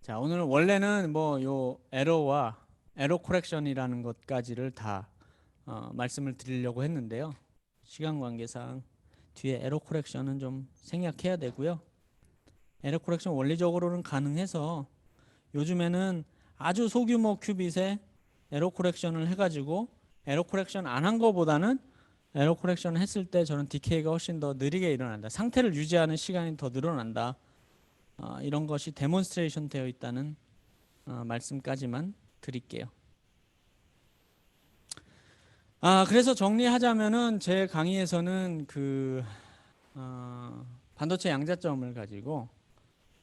자, 오늘은 원래는 뭐 요 에러와 에러 코렉션이라는 것까지를 다 말씀을 드리려고 했는데요. 시간 관계상 뒤에 에러 코렉션은 좀 생략해야 되고요. 에러 코렉션 원리적으로는 가능해서 요즘에는 아주 소규모 큐빗에 에러 코렉션을 해가지고 에러 코렉션 안 한 거보다는 에러 코렉션 했을 때 저는 디케이가 훨씬 더 느리게 일어난다. 상태를 유지하는 시간이 더 늘어난다. 이런 것이 데몬스트레이션 되어 있다는 말씀까지만 드릴게요. 그래서 정리하자면은 제 강의에서는 그 반도체 양자점을 가지고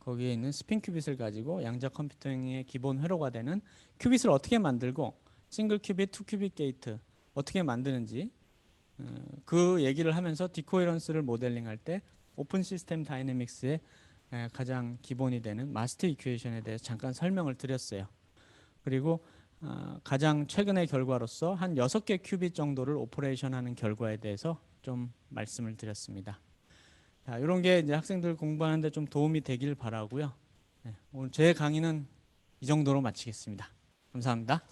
거기에 있는 스핀 큐빗을 가지고 양자 컴퓨팅의 기본 회로가 되는 큐빗을 어떻게 만들고 싱글 큐빗, 투 큐빗 게이트 어떻게 만드는지 그 얘기를 하면서 디코헤런스를 모델링할 때 오픈 시스템 다이내믹스의 가장 기본이 되는 마스터 이퀘이션에 대해서 잠깐 설명을 드렸어요. 그리고 가장 최근의 결과로서 한 6개 큐빗 정도를 오퍼레이션하는 결과에 대해서 좀 말씀을 드렸습니다. 자, 이런 게 이제 학생들 공부하는데 좀 도움이 되길 바라고요. 오늘 제 강의는 이 정도로 마치겠습니다. 감사합니다.